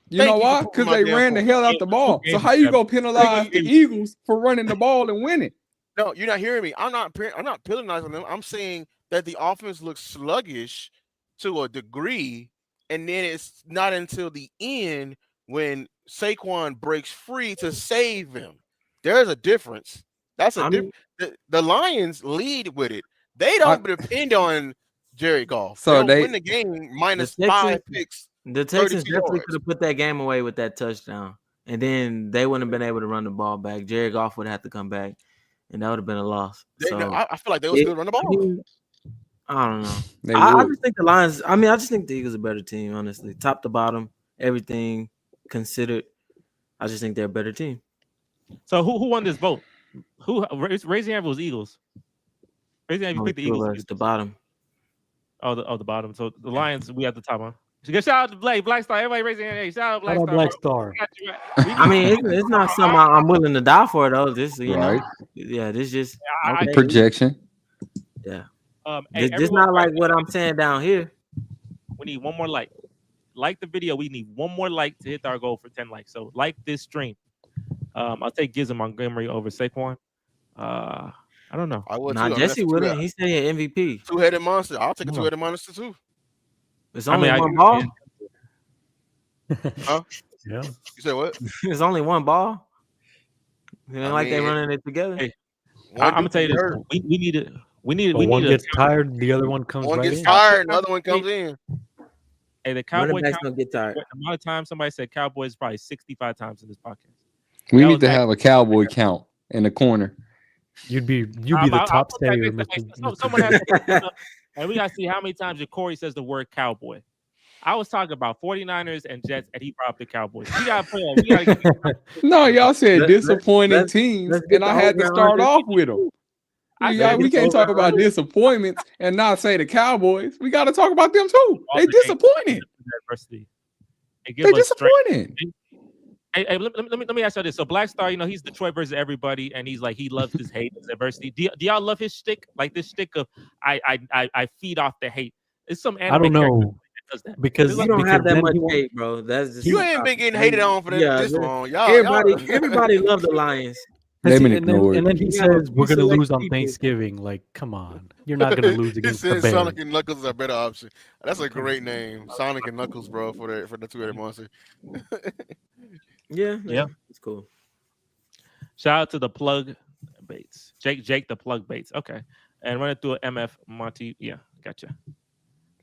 You know why? Because they ran the hell out the ball. So how you gonna penalize the Eagles for running the ball and winning? No, you're not hearing me. I'm not penalizing them. I'm saying that the offense looks sluggish to a degree, and then it's not until the end when Saquon breaks free to save him. There's a difference. That's a difference. The Lions lead with it. They don't depend on Jared Goff. So they win the game minus 5 picks. The Texans definitely could have put that game away with that touchdown, and then they wouldn't have been able to run the ball back. Jared Goff would have to come back, and that would have been a loss. I feel like they would still run the ball. I don't know. I just think the Lions. I mean, I just think the Eagles are a better team. Honestly, top to bottom, everything considered, I just think they're a better team. So who won this vote? Who raise your hand? It was Eagles. Raise your hand. You picked the Eagles. The bottom. The bottom. So the Lions, we at the top, huh? Shout out to Black Star. Everybody raise your hand. Hey, shout out Black Star. I mean, it's not something I'm willing to die for, though. This, you know, this just projection. Yeah. It's not like what I'm saying down here. We need one more like. Like the video. We need one more like to hit our goal for 10 likes. So like this stream. I'll take Giz and Montgomery over Saquon. I don't know. Jesse wouldn't. He's saying MVP. Two-headed monster. I'll take a two-headed monster too. It's only one ball. Huh? Yeah. You said what? There's only one ball. It ain't like they mean, running it together. Hey, I'm gonna tell you this. We need But one to gets tired, the other one comes one right gets in. tired, the other one comes in. Hey, the Running Cowboy backs don't get tired. the amount of time somebody said Cowboys probably 65 times in this podcast. We That need was to back- have a cowboy count in the corner. You'd be the top stayer, Mr. Someone has to, and we gotta see how many times Corey says the word cowboy. I was talking about 49ers and Jets, and he brought up the Cowboys. We gotta play. No, y'all said disappointing let's teams, get and the I had to over start under. off with them. We can't talk about disappointments and not say the Cowboys. We got to talk about them too. They disappointed. Adversity. They disappointed. Hey, let me ask you this. So Black Star, he's Detroit versus everybody, and he's like he loves his hate, his adversity. Do y'all love his shtick? Like this shtick of I feed off the hate. It's some anime. I don't know because you don't have that much hate, bro. That's just You ain't been getting hated on for this long. Everybody love the Lions. And then he says we're gonna lose on Thanksgiving. Like, come on, you're not gonna lose against the Bears. Sonic and Knuckles are a better option. That's a great name, Sonic and Knuckles, bro, for the two-headed monster. Yeah, it's cool. Shout out to the plug Bates, Jake the plug Bates. Okay, and run it through an MF Monty. Yeah, gotcha.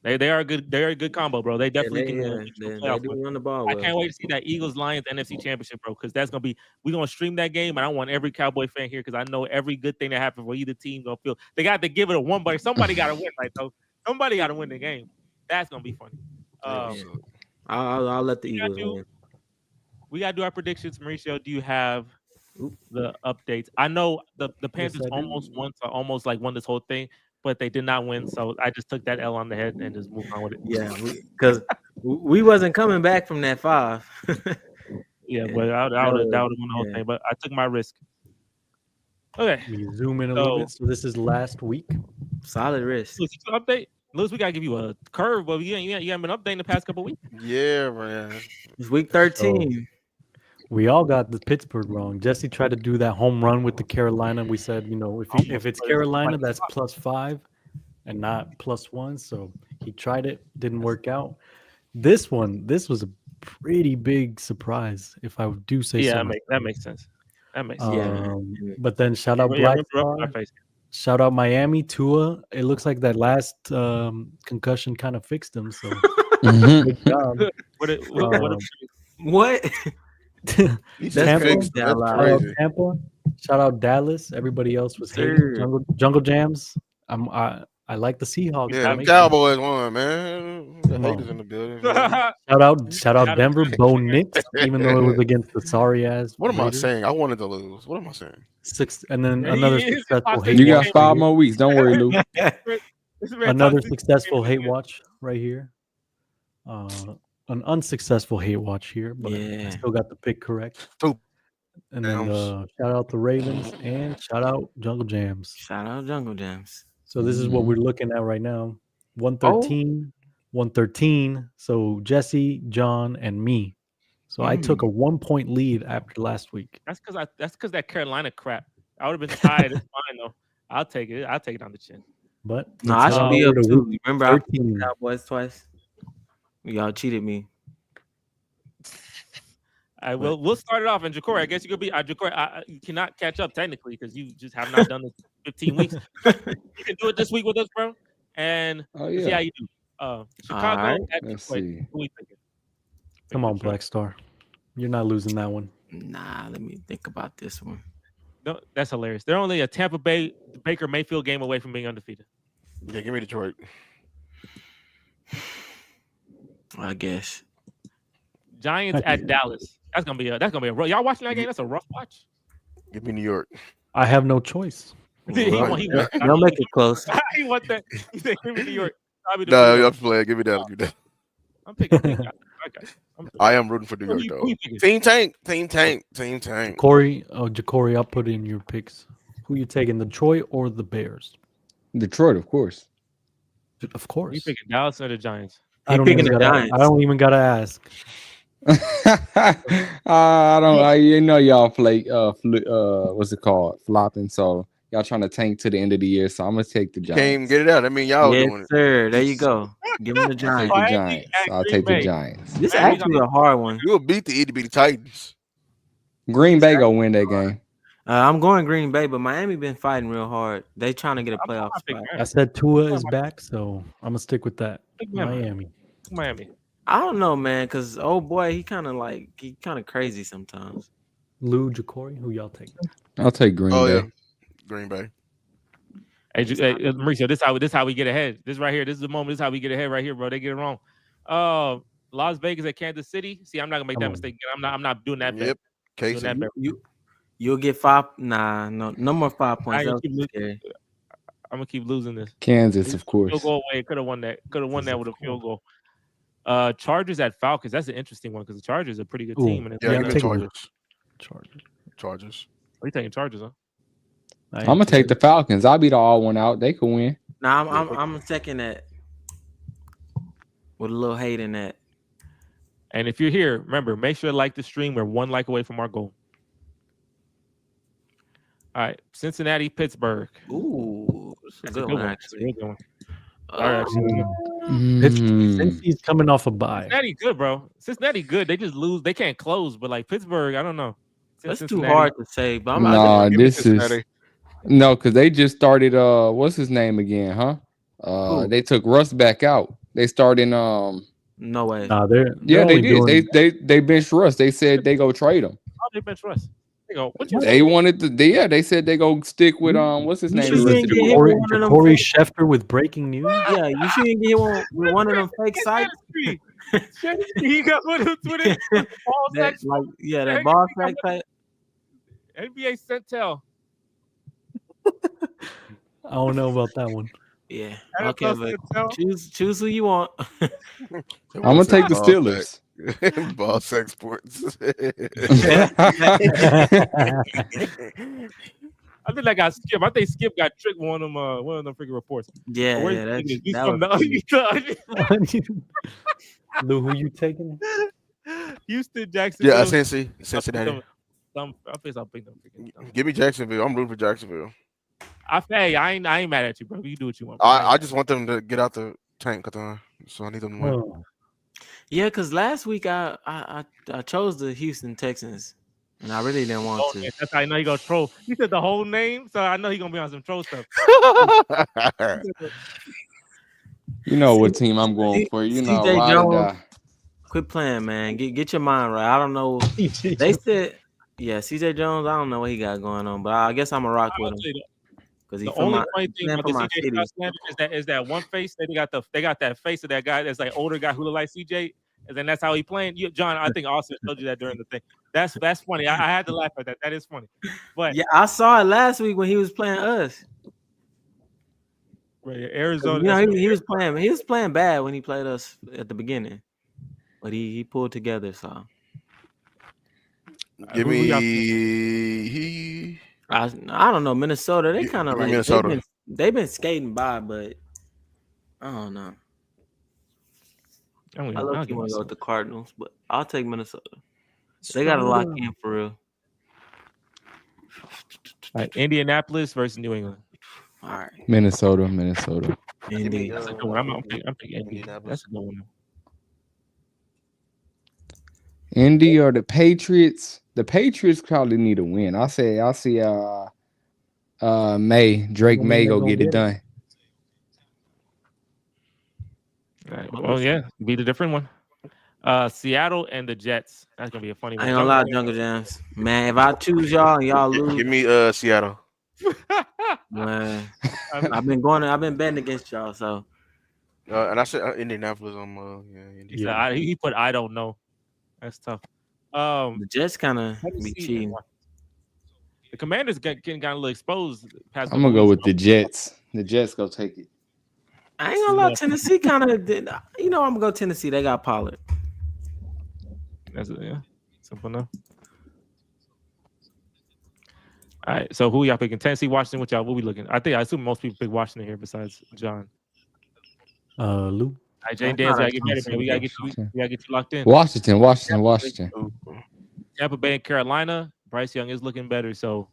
They are a good combo, bro. They definitely can. They do run the ball. Well. I can't wait to see that Eagles Lions NFC Championship, bro, because that's gonna be. We're gonna stream that game, and I want every Cowboy fan here because I know every good thing that happens for either team gonna feel. They got to give it a one, but somebody got to win, right? Though somebody got to win the game. That's gonna be funny. I'll let the Eagles win. We gotta do our predictions. Mauricio, do you have the updates? I know the Panthers almost won, so almost like won this whole thing. But they did not win, so I just took that L on the head and just moved on with it. Yeah, because we wasn't coming back from that 5. Yeah, but that would have won the whole thing. But I took my risk. Okay, we zoom in a little bit. So this is last week. Solid risk. Lewis, update. Lewis, we gotta give you a curve, but you haven't been updating the past couple weeks. Yeah, man. It's week 13. We all got the Pittsburgh wrong. Jesse tried to do that home run with the Carolina. We said, if it's Carolina, that's +5 and not +1. So he tried it, didn't work out. This was a pretty big surprise, if I do say so. Yeah, that makes sense. That makes sense. But then shout out Black Star. Shout out Miami, Tua. It looks like that last concussion kind of fixed him. So good job. What? Tampa. Shout out Dallas. Everybody else was hating. Jungle Jams. I like the Seahawks. Yeah, the Cowboys won, man. The haters in the building. Shout out Denver. Bo Nix, even though it was against the sorry ass. What am I saying? I wanted to lose. What am I saying? And then another successful hate. You got 5 more weeks. Don't worry, Lou. Another successful hate watch right here. An unsuccessful hate watch here, but I still got the pick correct. And then shout out the Ravens and shout out Jungle Jams. Shout out Jungle Jams. So this is what we're looking at right now. 113. So Jesse, John, and me. So I took a 1-point lead after last week. That's because that Carolina crap. I would have been tired. It's fine though. I'll take it. I'll take it on the chin. But no, I should be up too. Remember, I beat the Cowboys twice. Y'all cheated me. We'll start it off. And Jacory, I guess you could be Jacory. You cannot catch up technically because you just have not done this 15 weeks. You can do it this week with us, bro. And see how you do. Chicago at Detroit. Come on, Black Star. You're not losing that one. Nah, let me think about this one. No, that's hilarious. They're only a Tampa Bay Baker Mayfield game away from being undefeated. Yeah, give me Detroit. I guess. Giants at Dallas. That's gonna be a rough. Y'all watching that game? That's a rough watch. Give me New York. I have no choice. Don't make it close. He want that. He said, "Give me New York." No, I'm playing. Give me that. I'm picking. I am rooting for New York though. Team Tank. Jacory, I'll put in your picks. Who you taking, Detroit or the Bears? Detroit, of course. Of course. You picking Dallas or the Giants? I don't even gotta ask. I don't. You know y'all play. What's it called? Flopping. So y'all trying to tank to the end of the year, so I'm gonna take the Giants. Can't get it out. I mean, y'all doing it. Sir. There you go. Give him the Giants. I'll take the Giants. I'll take the Giants. This is actually a hard one. You'll beat the itty bitty Titans. Green Bay gonna win that game. I'm going Green Bay, but Miami been fighting real hard. They trying to get a playoff spot. I said Tua is back, so I'm gonna stick with that. Miami. I don't know, man, because boy, he kind of crazy sometimes. Lou Jacory, who y'all take? I'll take Green Bay. Yeah. Green Bay. Hey, Mauricio, this how we get ahead. This right here, this is the moment. This is how we get ahead right here, bro. They get it wrong. Las Vegas at Kansas City. See, I'm not gonna make that mistake again. I'm not doing that. Yep. Casey. You'll get 5. Nah, no more 5 points. I'm gonna keep losing this. Kansas, of course. Field goal away. Could have won that. Could have won that with a field goal. Chargers at Falcons. That's an interesting one because the Chargers are a pretty good team. And Chargers. Are you taking Chargers, huh? I'm gonna take the Falcons. I'll be the odd one out. They could win. Nah, I'm second that with a little hate in that. And if you're here, remember, make sure to like the stream. We're 1 like away from our goal. All right, Cincinnati, Pittsburgh. Ooh, that's a good one, actually. All right, Cincy's coming off a bye. Cincinnati good, bro. Cincinnati good. They just lose. They can't close. But like Pittsburgh, I don't know. That's too hard to say. But because they just started. What's his name again? Huh? They took Russ back out. They started. No way. Nah, they did. They benched Russ. They said they go trade him. Oh, they benched Russ. They wanted to. They said they go stick with what's his name? Corey Schefter with breaking news. Yeah, you shouldn't get one of them fake sites. He got one of them that ball sack type. NBA Centel. I don't know about that one. Yeah. Okay, but choose who you want. I'm gonna take the Steelers. Ball sack sports. I think that got Skip. I think Skip got tricked with one of them freaking reports. Yeah, Lou, who you taking? Houston, Jacksonville. Yeah, Cincinnati. Give me Jacksonville. I'm rooting for Jacksonville. I ain't mad at you, bro. You do what you want. I just want them to get out the tank, so I need them to win. Oh. Yeah, because last week I chose the Houston Texans, and I really didn't want to. Man, that's how I know he gonna troll. He said the whole name, so I know he gonna be on some troll stuff. You know what team I'm going for. You know, ride or die. Quit playing, man. Get your mind right. I don't know. They said, CJ Jones. I don't know what he got going on, but I guess I'm a rock with him. Because the only funny thing about the CJ slander is that one face. They got that face of that guy that's like older guy who look like CJ, and then that's how he playing. John, I think Austin told you that during the thing. That's funny. I had to laugh at that. That is funny. But yeah, I saw it last week when he was playing us. Right, Arizona. He was playing. He was playing bad when he played us at the beginning, but he pulled together. So give me. I don't know. Minnesota. They kind of like Minnesota. They've been skating by, but I don't know. I love to go with the Cardinals, but I'll take Minnesota. They got to lock in for real. All right, Indianapolis versus New England. All right, Minnesota. That's a good one. I'm picking Indianapolis. That's a good one. Indy or the Patriots? The Patriots probably need a win. I see Drake May go get it done. All right. Well, yeah, be the different one. Seattle and the Jets. That's gonna be a funny one. I ain't gonna lie, Jungle Jams. Man, if I choose y'all and y'all lose, give me Seattle. Man, I've been betting against y'all. So, and I said Indianapolis. He put I don't know. That's tough. The Jets kind of be cheating. The Commanders getting kind of exposed. I'm gonna go with the Jets. The Jets go take it. I ain't gonna lie, Tennessee kind of did. I'm gonna go Tennessee. They got Pollard. That's it. Yeah, simple enough. All right. So who y'all picking? Tennessee, Washington. What we looking? I assume most people pick Washington here besides John. Lou. All right, Jane Dan's gotta get better, man. We gotta get you locked in. Washington. Tampa Bay and Carolina. Bryce Young is looking better, so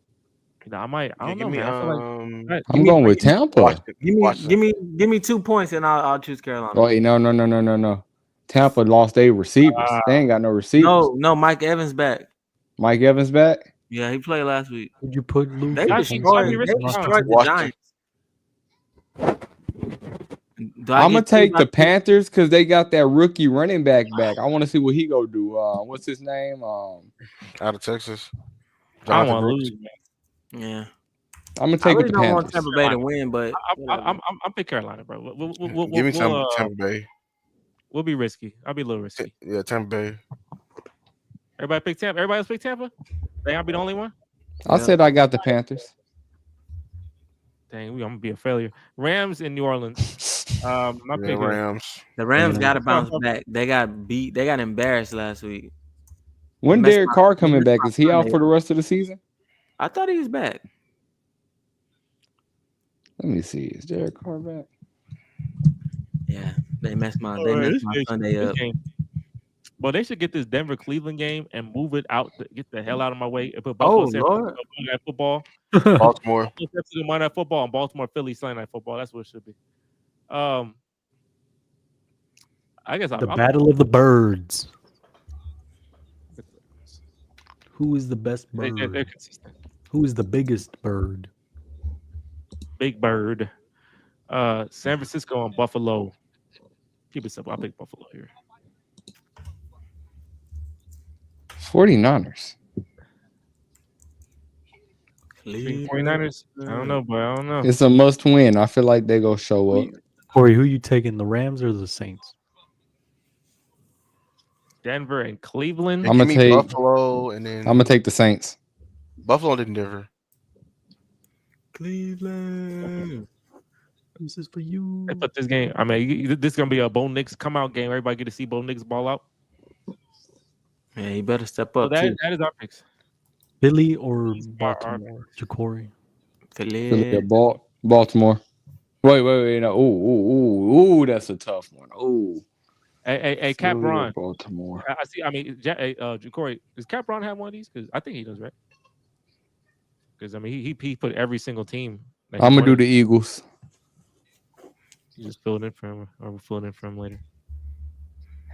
I might. I don't know, man. I'm going with Tampa. Give me 2 points and I'll choose Carolina. Oh, wait, no. Tampa lost their receivers. They ain't got no receivers. No, Mike Evans back. Mike Evans back? Yeah, he played last week. Would you put Luke? They destroyed the Giants. I'm gonna take the Panthers because they got that rookie running back. I want to see what he go do. What's his name? Out of Texas. I don't want to lose. Yeah, I'm gonna take the Panthers. I don't want Tampa Bay to win, but I'm pick Carolina, bro. Give me Tampa Bay. We'll be risky. I'll be a little risky. Yeah, Tampa Bay. Everybody pick Tampa. Everybody else pick Tampa. I'll be the only one. I said I got the Panthers. Dang, I'm gonna be a failure. Rams in New Orleans. Rams. The Rams got to bounce back. They got beat. They got embarrassed last week. When Derek Carr coming back? Is he out for the rest of the season? I thought he was back. Let me see. Is Derek Carr back? Yeah, they messed my Sunday up. Well, they should get this Denver-Cleveland game and move it out. Get the hell out of my way and put Lord. Monday Night Football. Baltimore. Monday Night Football and Baltimore, Philly, Sunday Night Football. That's what it should be. I guess the Battle of the Birds. Who is the best bird? They're consistent. Who is the biggest bird? Big Bird. San Francisco and Buffalo. Keep it simple. I'll pick Buffalo here. 49ers. 49ers? I don't know, boy. I don't know. It's a must win. I feel like they go show up. Corey, who you taking, the Rams or the Saints? Denver and Cleveland. I'm gonna take Buffalo, and then I'm gonna take the Saints. Buffalo didn't Denver. Cleveland. This is for you. They put this game. I mean, this is gonna be a Bo Nix come out game. Everybody get to see Bo Nix ball out. Yeah, you better step up. So that is our picks. Philly or Baltimore? Ja'Cory. Philly. Baltimore. Wait. No. Ooh, that's a tough one. Ooh. Hey, Cap Ron. Baltimore. I see. I mean, Ja'Cory, does Cap Ron have one of these? Because I think he does, right? Because I mean, he put every single team. I'm gonna do the Eagles. You just fill it in for him, or we'll fill it in for him later.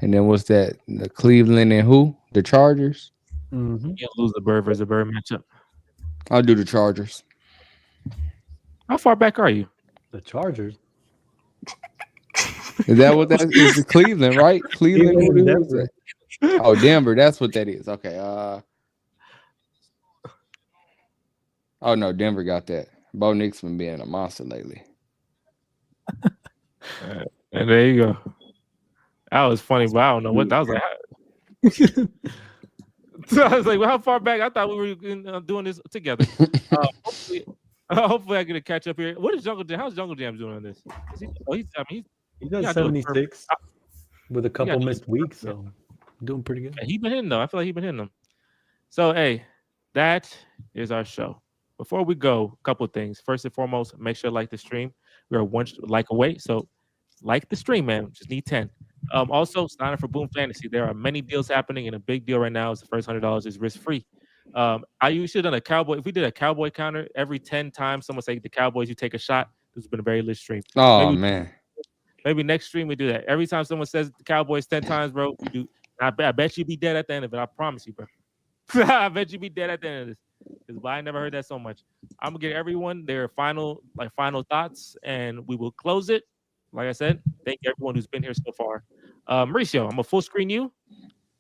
And then what's that? The Cleveland and who? The Chargers. Mm-hmm. You can't lose the Bird versus the Bird matchup. I'll do the Chargers. How far back are you? The Chargers. Is that what that is? The Cleveland, right? Cleveland. Denver. Oh, Denver. That's what that is. Okay. Oh no, Denver got that. Bo Nix been being a monster lately. And there you go. That was funny, but I don't know what that was like. So I was like, well, how far back? I thought we were doing this together. Hopefully I get to catch up here. What is Jungle Jam? How's Jungle Jam doing on this? He does 76 with a couple missed weeks, so doing pretty good. He's been hitting though. I feel like he's been hitting them. So hey, that is our show. Before we go, a couple of things. First and foremost, make sure to like the stream. We are one like away, so like the stream, man. Just need 10. Also, sign up for Boom Fantasy. There are many deals happening, and a big deal right now is the first $100 is risk free. You should have done a Cowboy. If we did a Cowboy counter every 10 times, someone say the Cowboys, you take a shot. This has been a very lit stream. Oh man. Maybe next stream we do that. Every time someone says the Cowboys 10 times, bro, we do. I bet you be dead at the end of it. I promise you, bro. I bet you be dead at the end of this. Because I never heard that so much. I'm gonna get everyone their final thoughts, and we will close it. Like I said, thank you everyone who's been here so far. Mauricio, I'm gonna full screen you.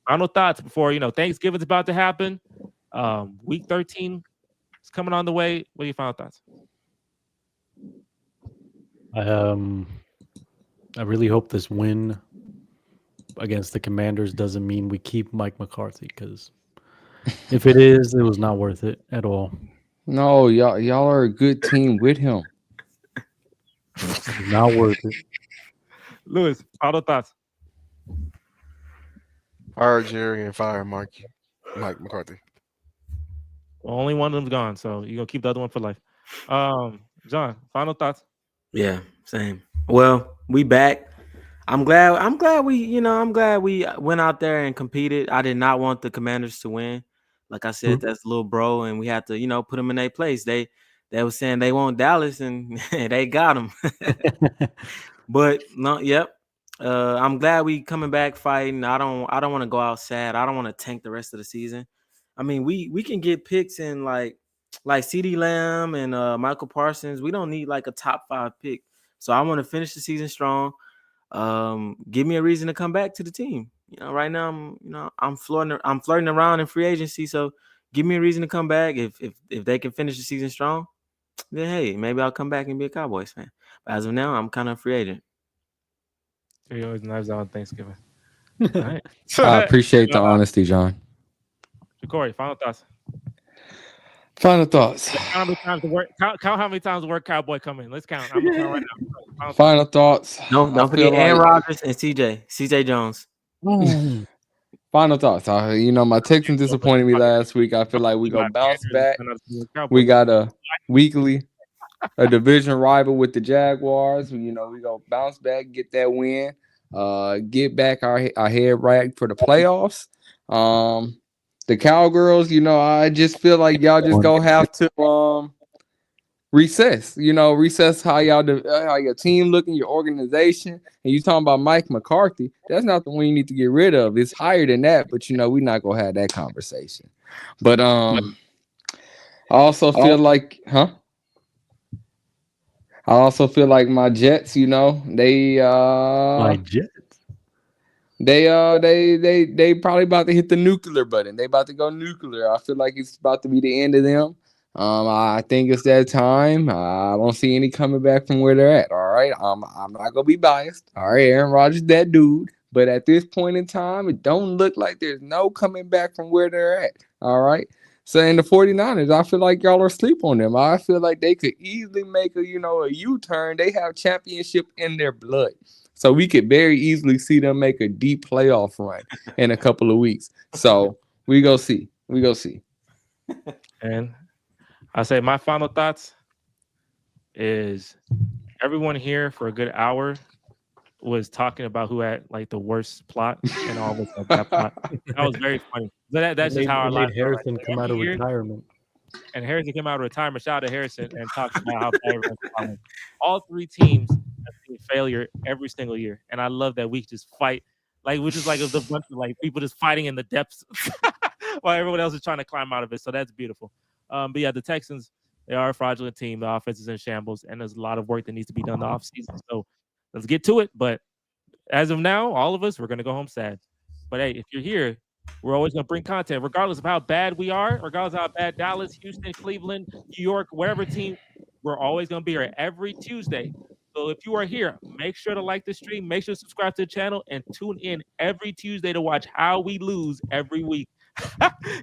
Final thoughts before Thanksgiving's about to happen. Week 13 is coming on the way. What are your final thoughts? I really hope this win against the Commanders doesn't mean we keep Mike McCarthy, because if it is, it was not worth it at all. No, y'all are a good team with him. Not worth it. Lewis, final thoughts. Fire Jerry and fire Mike McCarthy. Well, only one of them's gone, so you're gonna keep the other one for life. John, final thoughts. Yeah, same. Well, we back. I'm glad we went out there and competed. I did not want the Commanders to win. like I said, that's little bro, and we have to, put them in their place. They were saying they want Dallas, and they got them. But no, yep. I'm glad we coming back fighting. I don't want to go out sad. I don't want to tank the rest of the season. I mean, we can get picks in like CeeDee Lamb and Michael Parsons. We don't need like a top 5 pick. So I want to finish the season strong. Give me a reason to come back to the team. Right now I'm flirting around in free agency. So give me a reason to come back. If they can finish the season strong, then hey, maybe I'll come back and be a Cowboys fan. But as of now, I'm kind of a free agent. He always knives out on Thanksgiving. All right. I appreciate the honesty, John. Corey, final thoughts. Count how many times the word cowboy come in. Let's count. I'm gonna count right now. Final thoughts. Don't forget Aaron Rodgers and CJ Jones. Final thoughts. My Texans disappointed me last week. I feel like we gonna bounce back. We got a division rival with the Jaguars. We gonna bounce back, get that win, get back our head right for the playoffs. The Cowgirls, I just feel like y'all just gonna have to recess. Recess how your team looking, your organization. And you talking about Mike McCarthy? That's not the one you need to get rid of. It's higher than that, but we're not gonna have that conversation. But I also feel like, I also feel like my Jets, they my Jets. They probably about to hit the nuclear button. They about to go nuclear. I feel like it's about to be the end of them. I think it's that time. I don't see any coming back from where they're at. All right. I'm not gonna be biased. All right, Aaron Rodgers, that dude. But at this point in time, it don't look like there's no coming back from where they're at. All right. So in the 49ers, I feel like y'all are asleep on them. I feel like they could easily make a U-turn. They have championship in their blood. So we could very easily see them make a deep playoff run in a couple of weeks. So we go see. And I say my final thoughts is everyone here for a good hour was talking about who had like the worst plot and all this that plot. That was very funny. That's just how our lives Harrison come out of retirement. And Harrison came out of retirement. Shout out to Harrison and talked about how bad everyone's playing. All 3 teams have seen failure every single year, and I love that we just fight which is like a bunch of like people just fighting in the depths while everyone else is trying to climb out of it. So that's beautiful. But yeah, the Texans, they are a fraudulent team. The offense is in shambles, and there's a lot of work that needs to be done in the offseason. So let's get to it. But as of now, all of us, we're going to go home sad. But hey, if you're here, we're always going to bring content, regardless of how bad we are, regardless of how bad Dallas, Houston, Cleveland, New York, wherever team, we're always going to be here every Tuesday. So if you are here, make sure to like the stream, make sure to subscribe to the channel, and tune in every Tuesday to watch how we lose every week.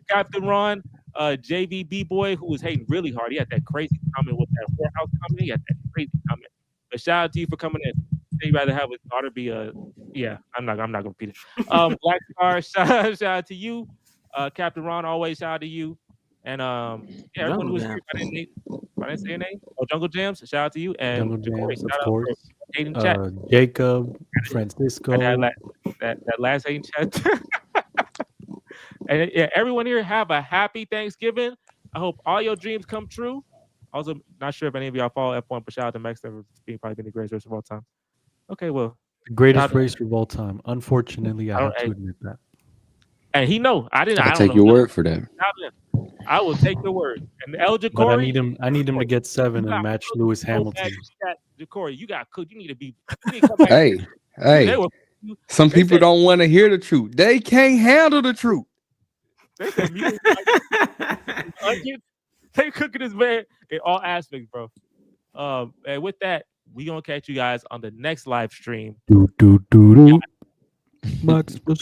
Captain Ron, JV B-Boy, who was hating really hard. He had that crazy comment with that warehouse comment. He had that crazy comment. But shout out to you for coming in. You'd rather have his daughter be I'm not gonna repeat it. Black Star, shout out to you. Captain Ron, always shout out to you. And everyone who was here, I didn't say your name. Jungle Jams, shout out to you. And Jungle Jams, shout of out course. Hating chat. Jacob, Francisco. That last hating chat. And yeah, everyone here have a happy Thanksgiving. I hope all your dreams come true. Also, not sure if any of y'all follow F1, but shout out to Max for probably being the greatest racer of all time. Okay, well. The greatest racer of all time. Unfortunately, I have to admit that. And he know. I don't take your word for that. I will take your word. And El Ja'Cory, but I need him to get 7 and match Lewis Hamilton. Ja'Cory, you got cooked. You need to be. Come back. Hey. Some people don't want to hear the truth. They can't handle the truth. They said they cooking this man in all aspects, bro. And with that, we gonna catch you guys on the next live stream. Max was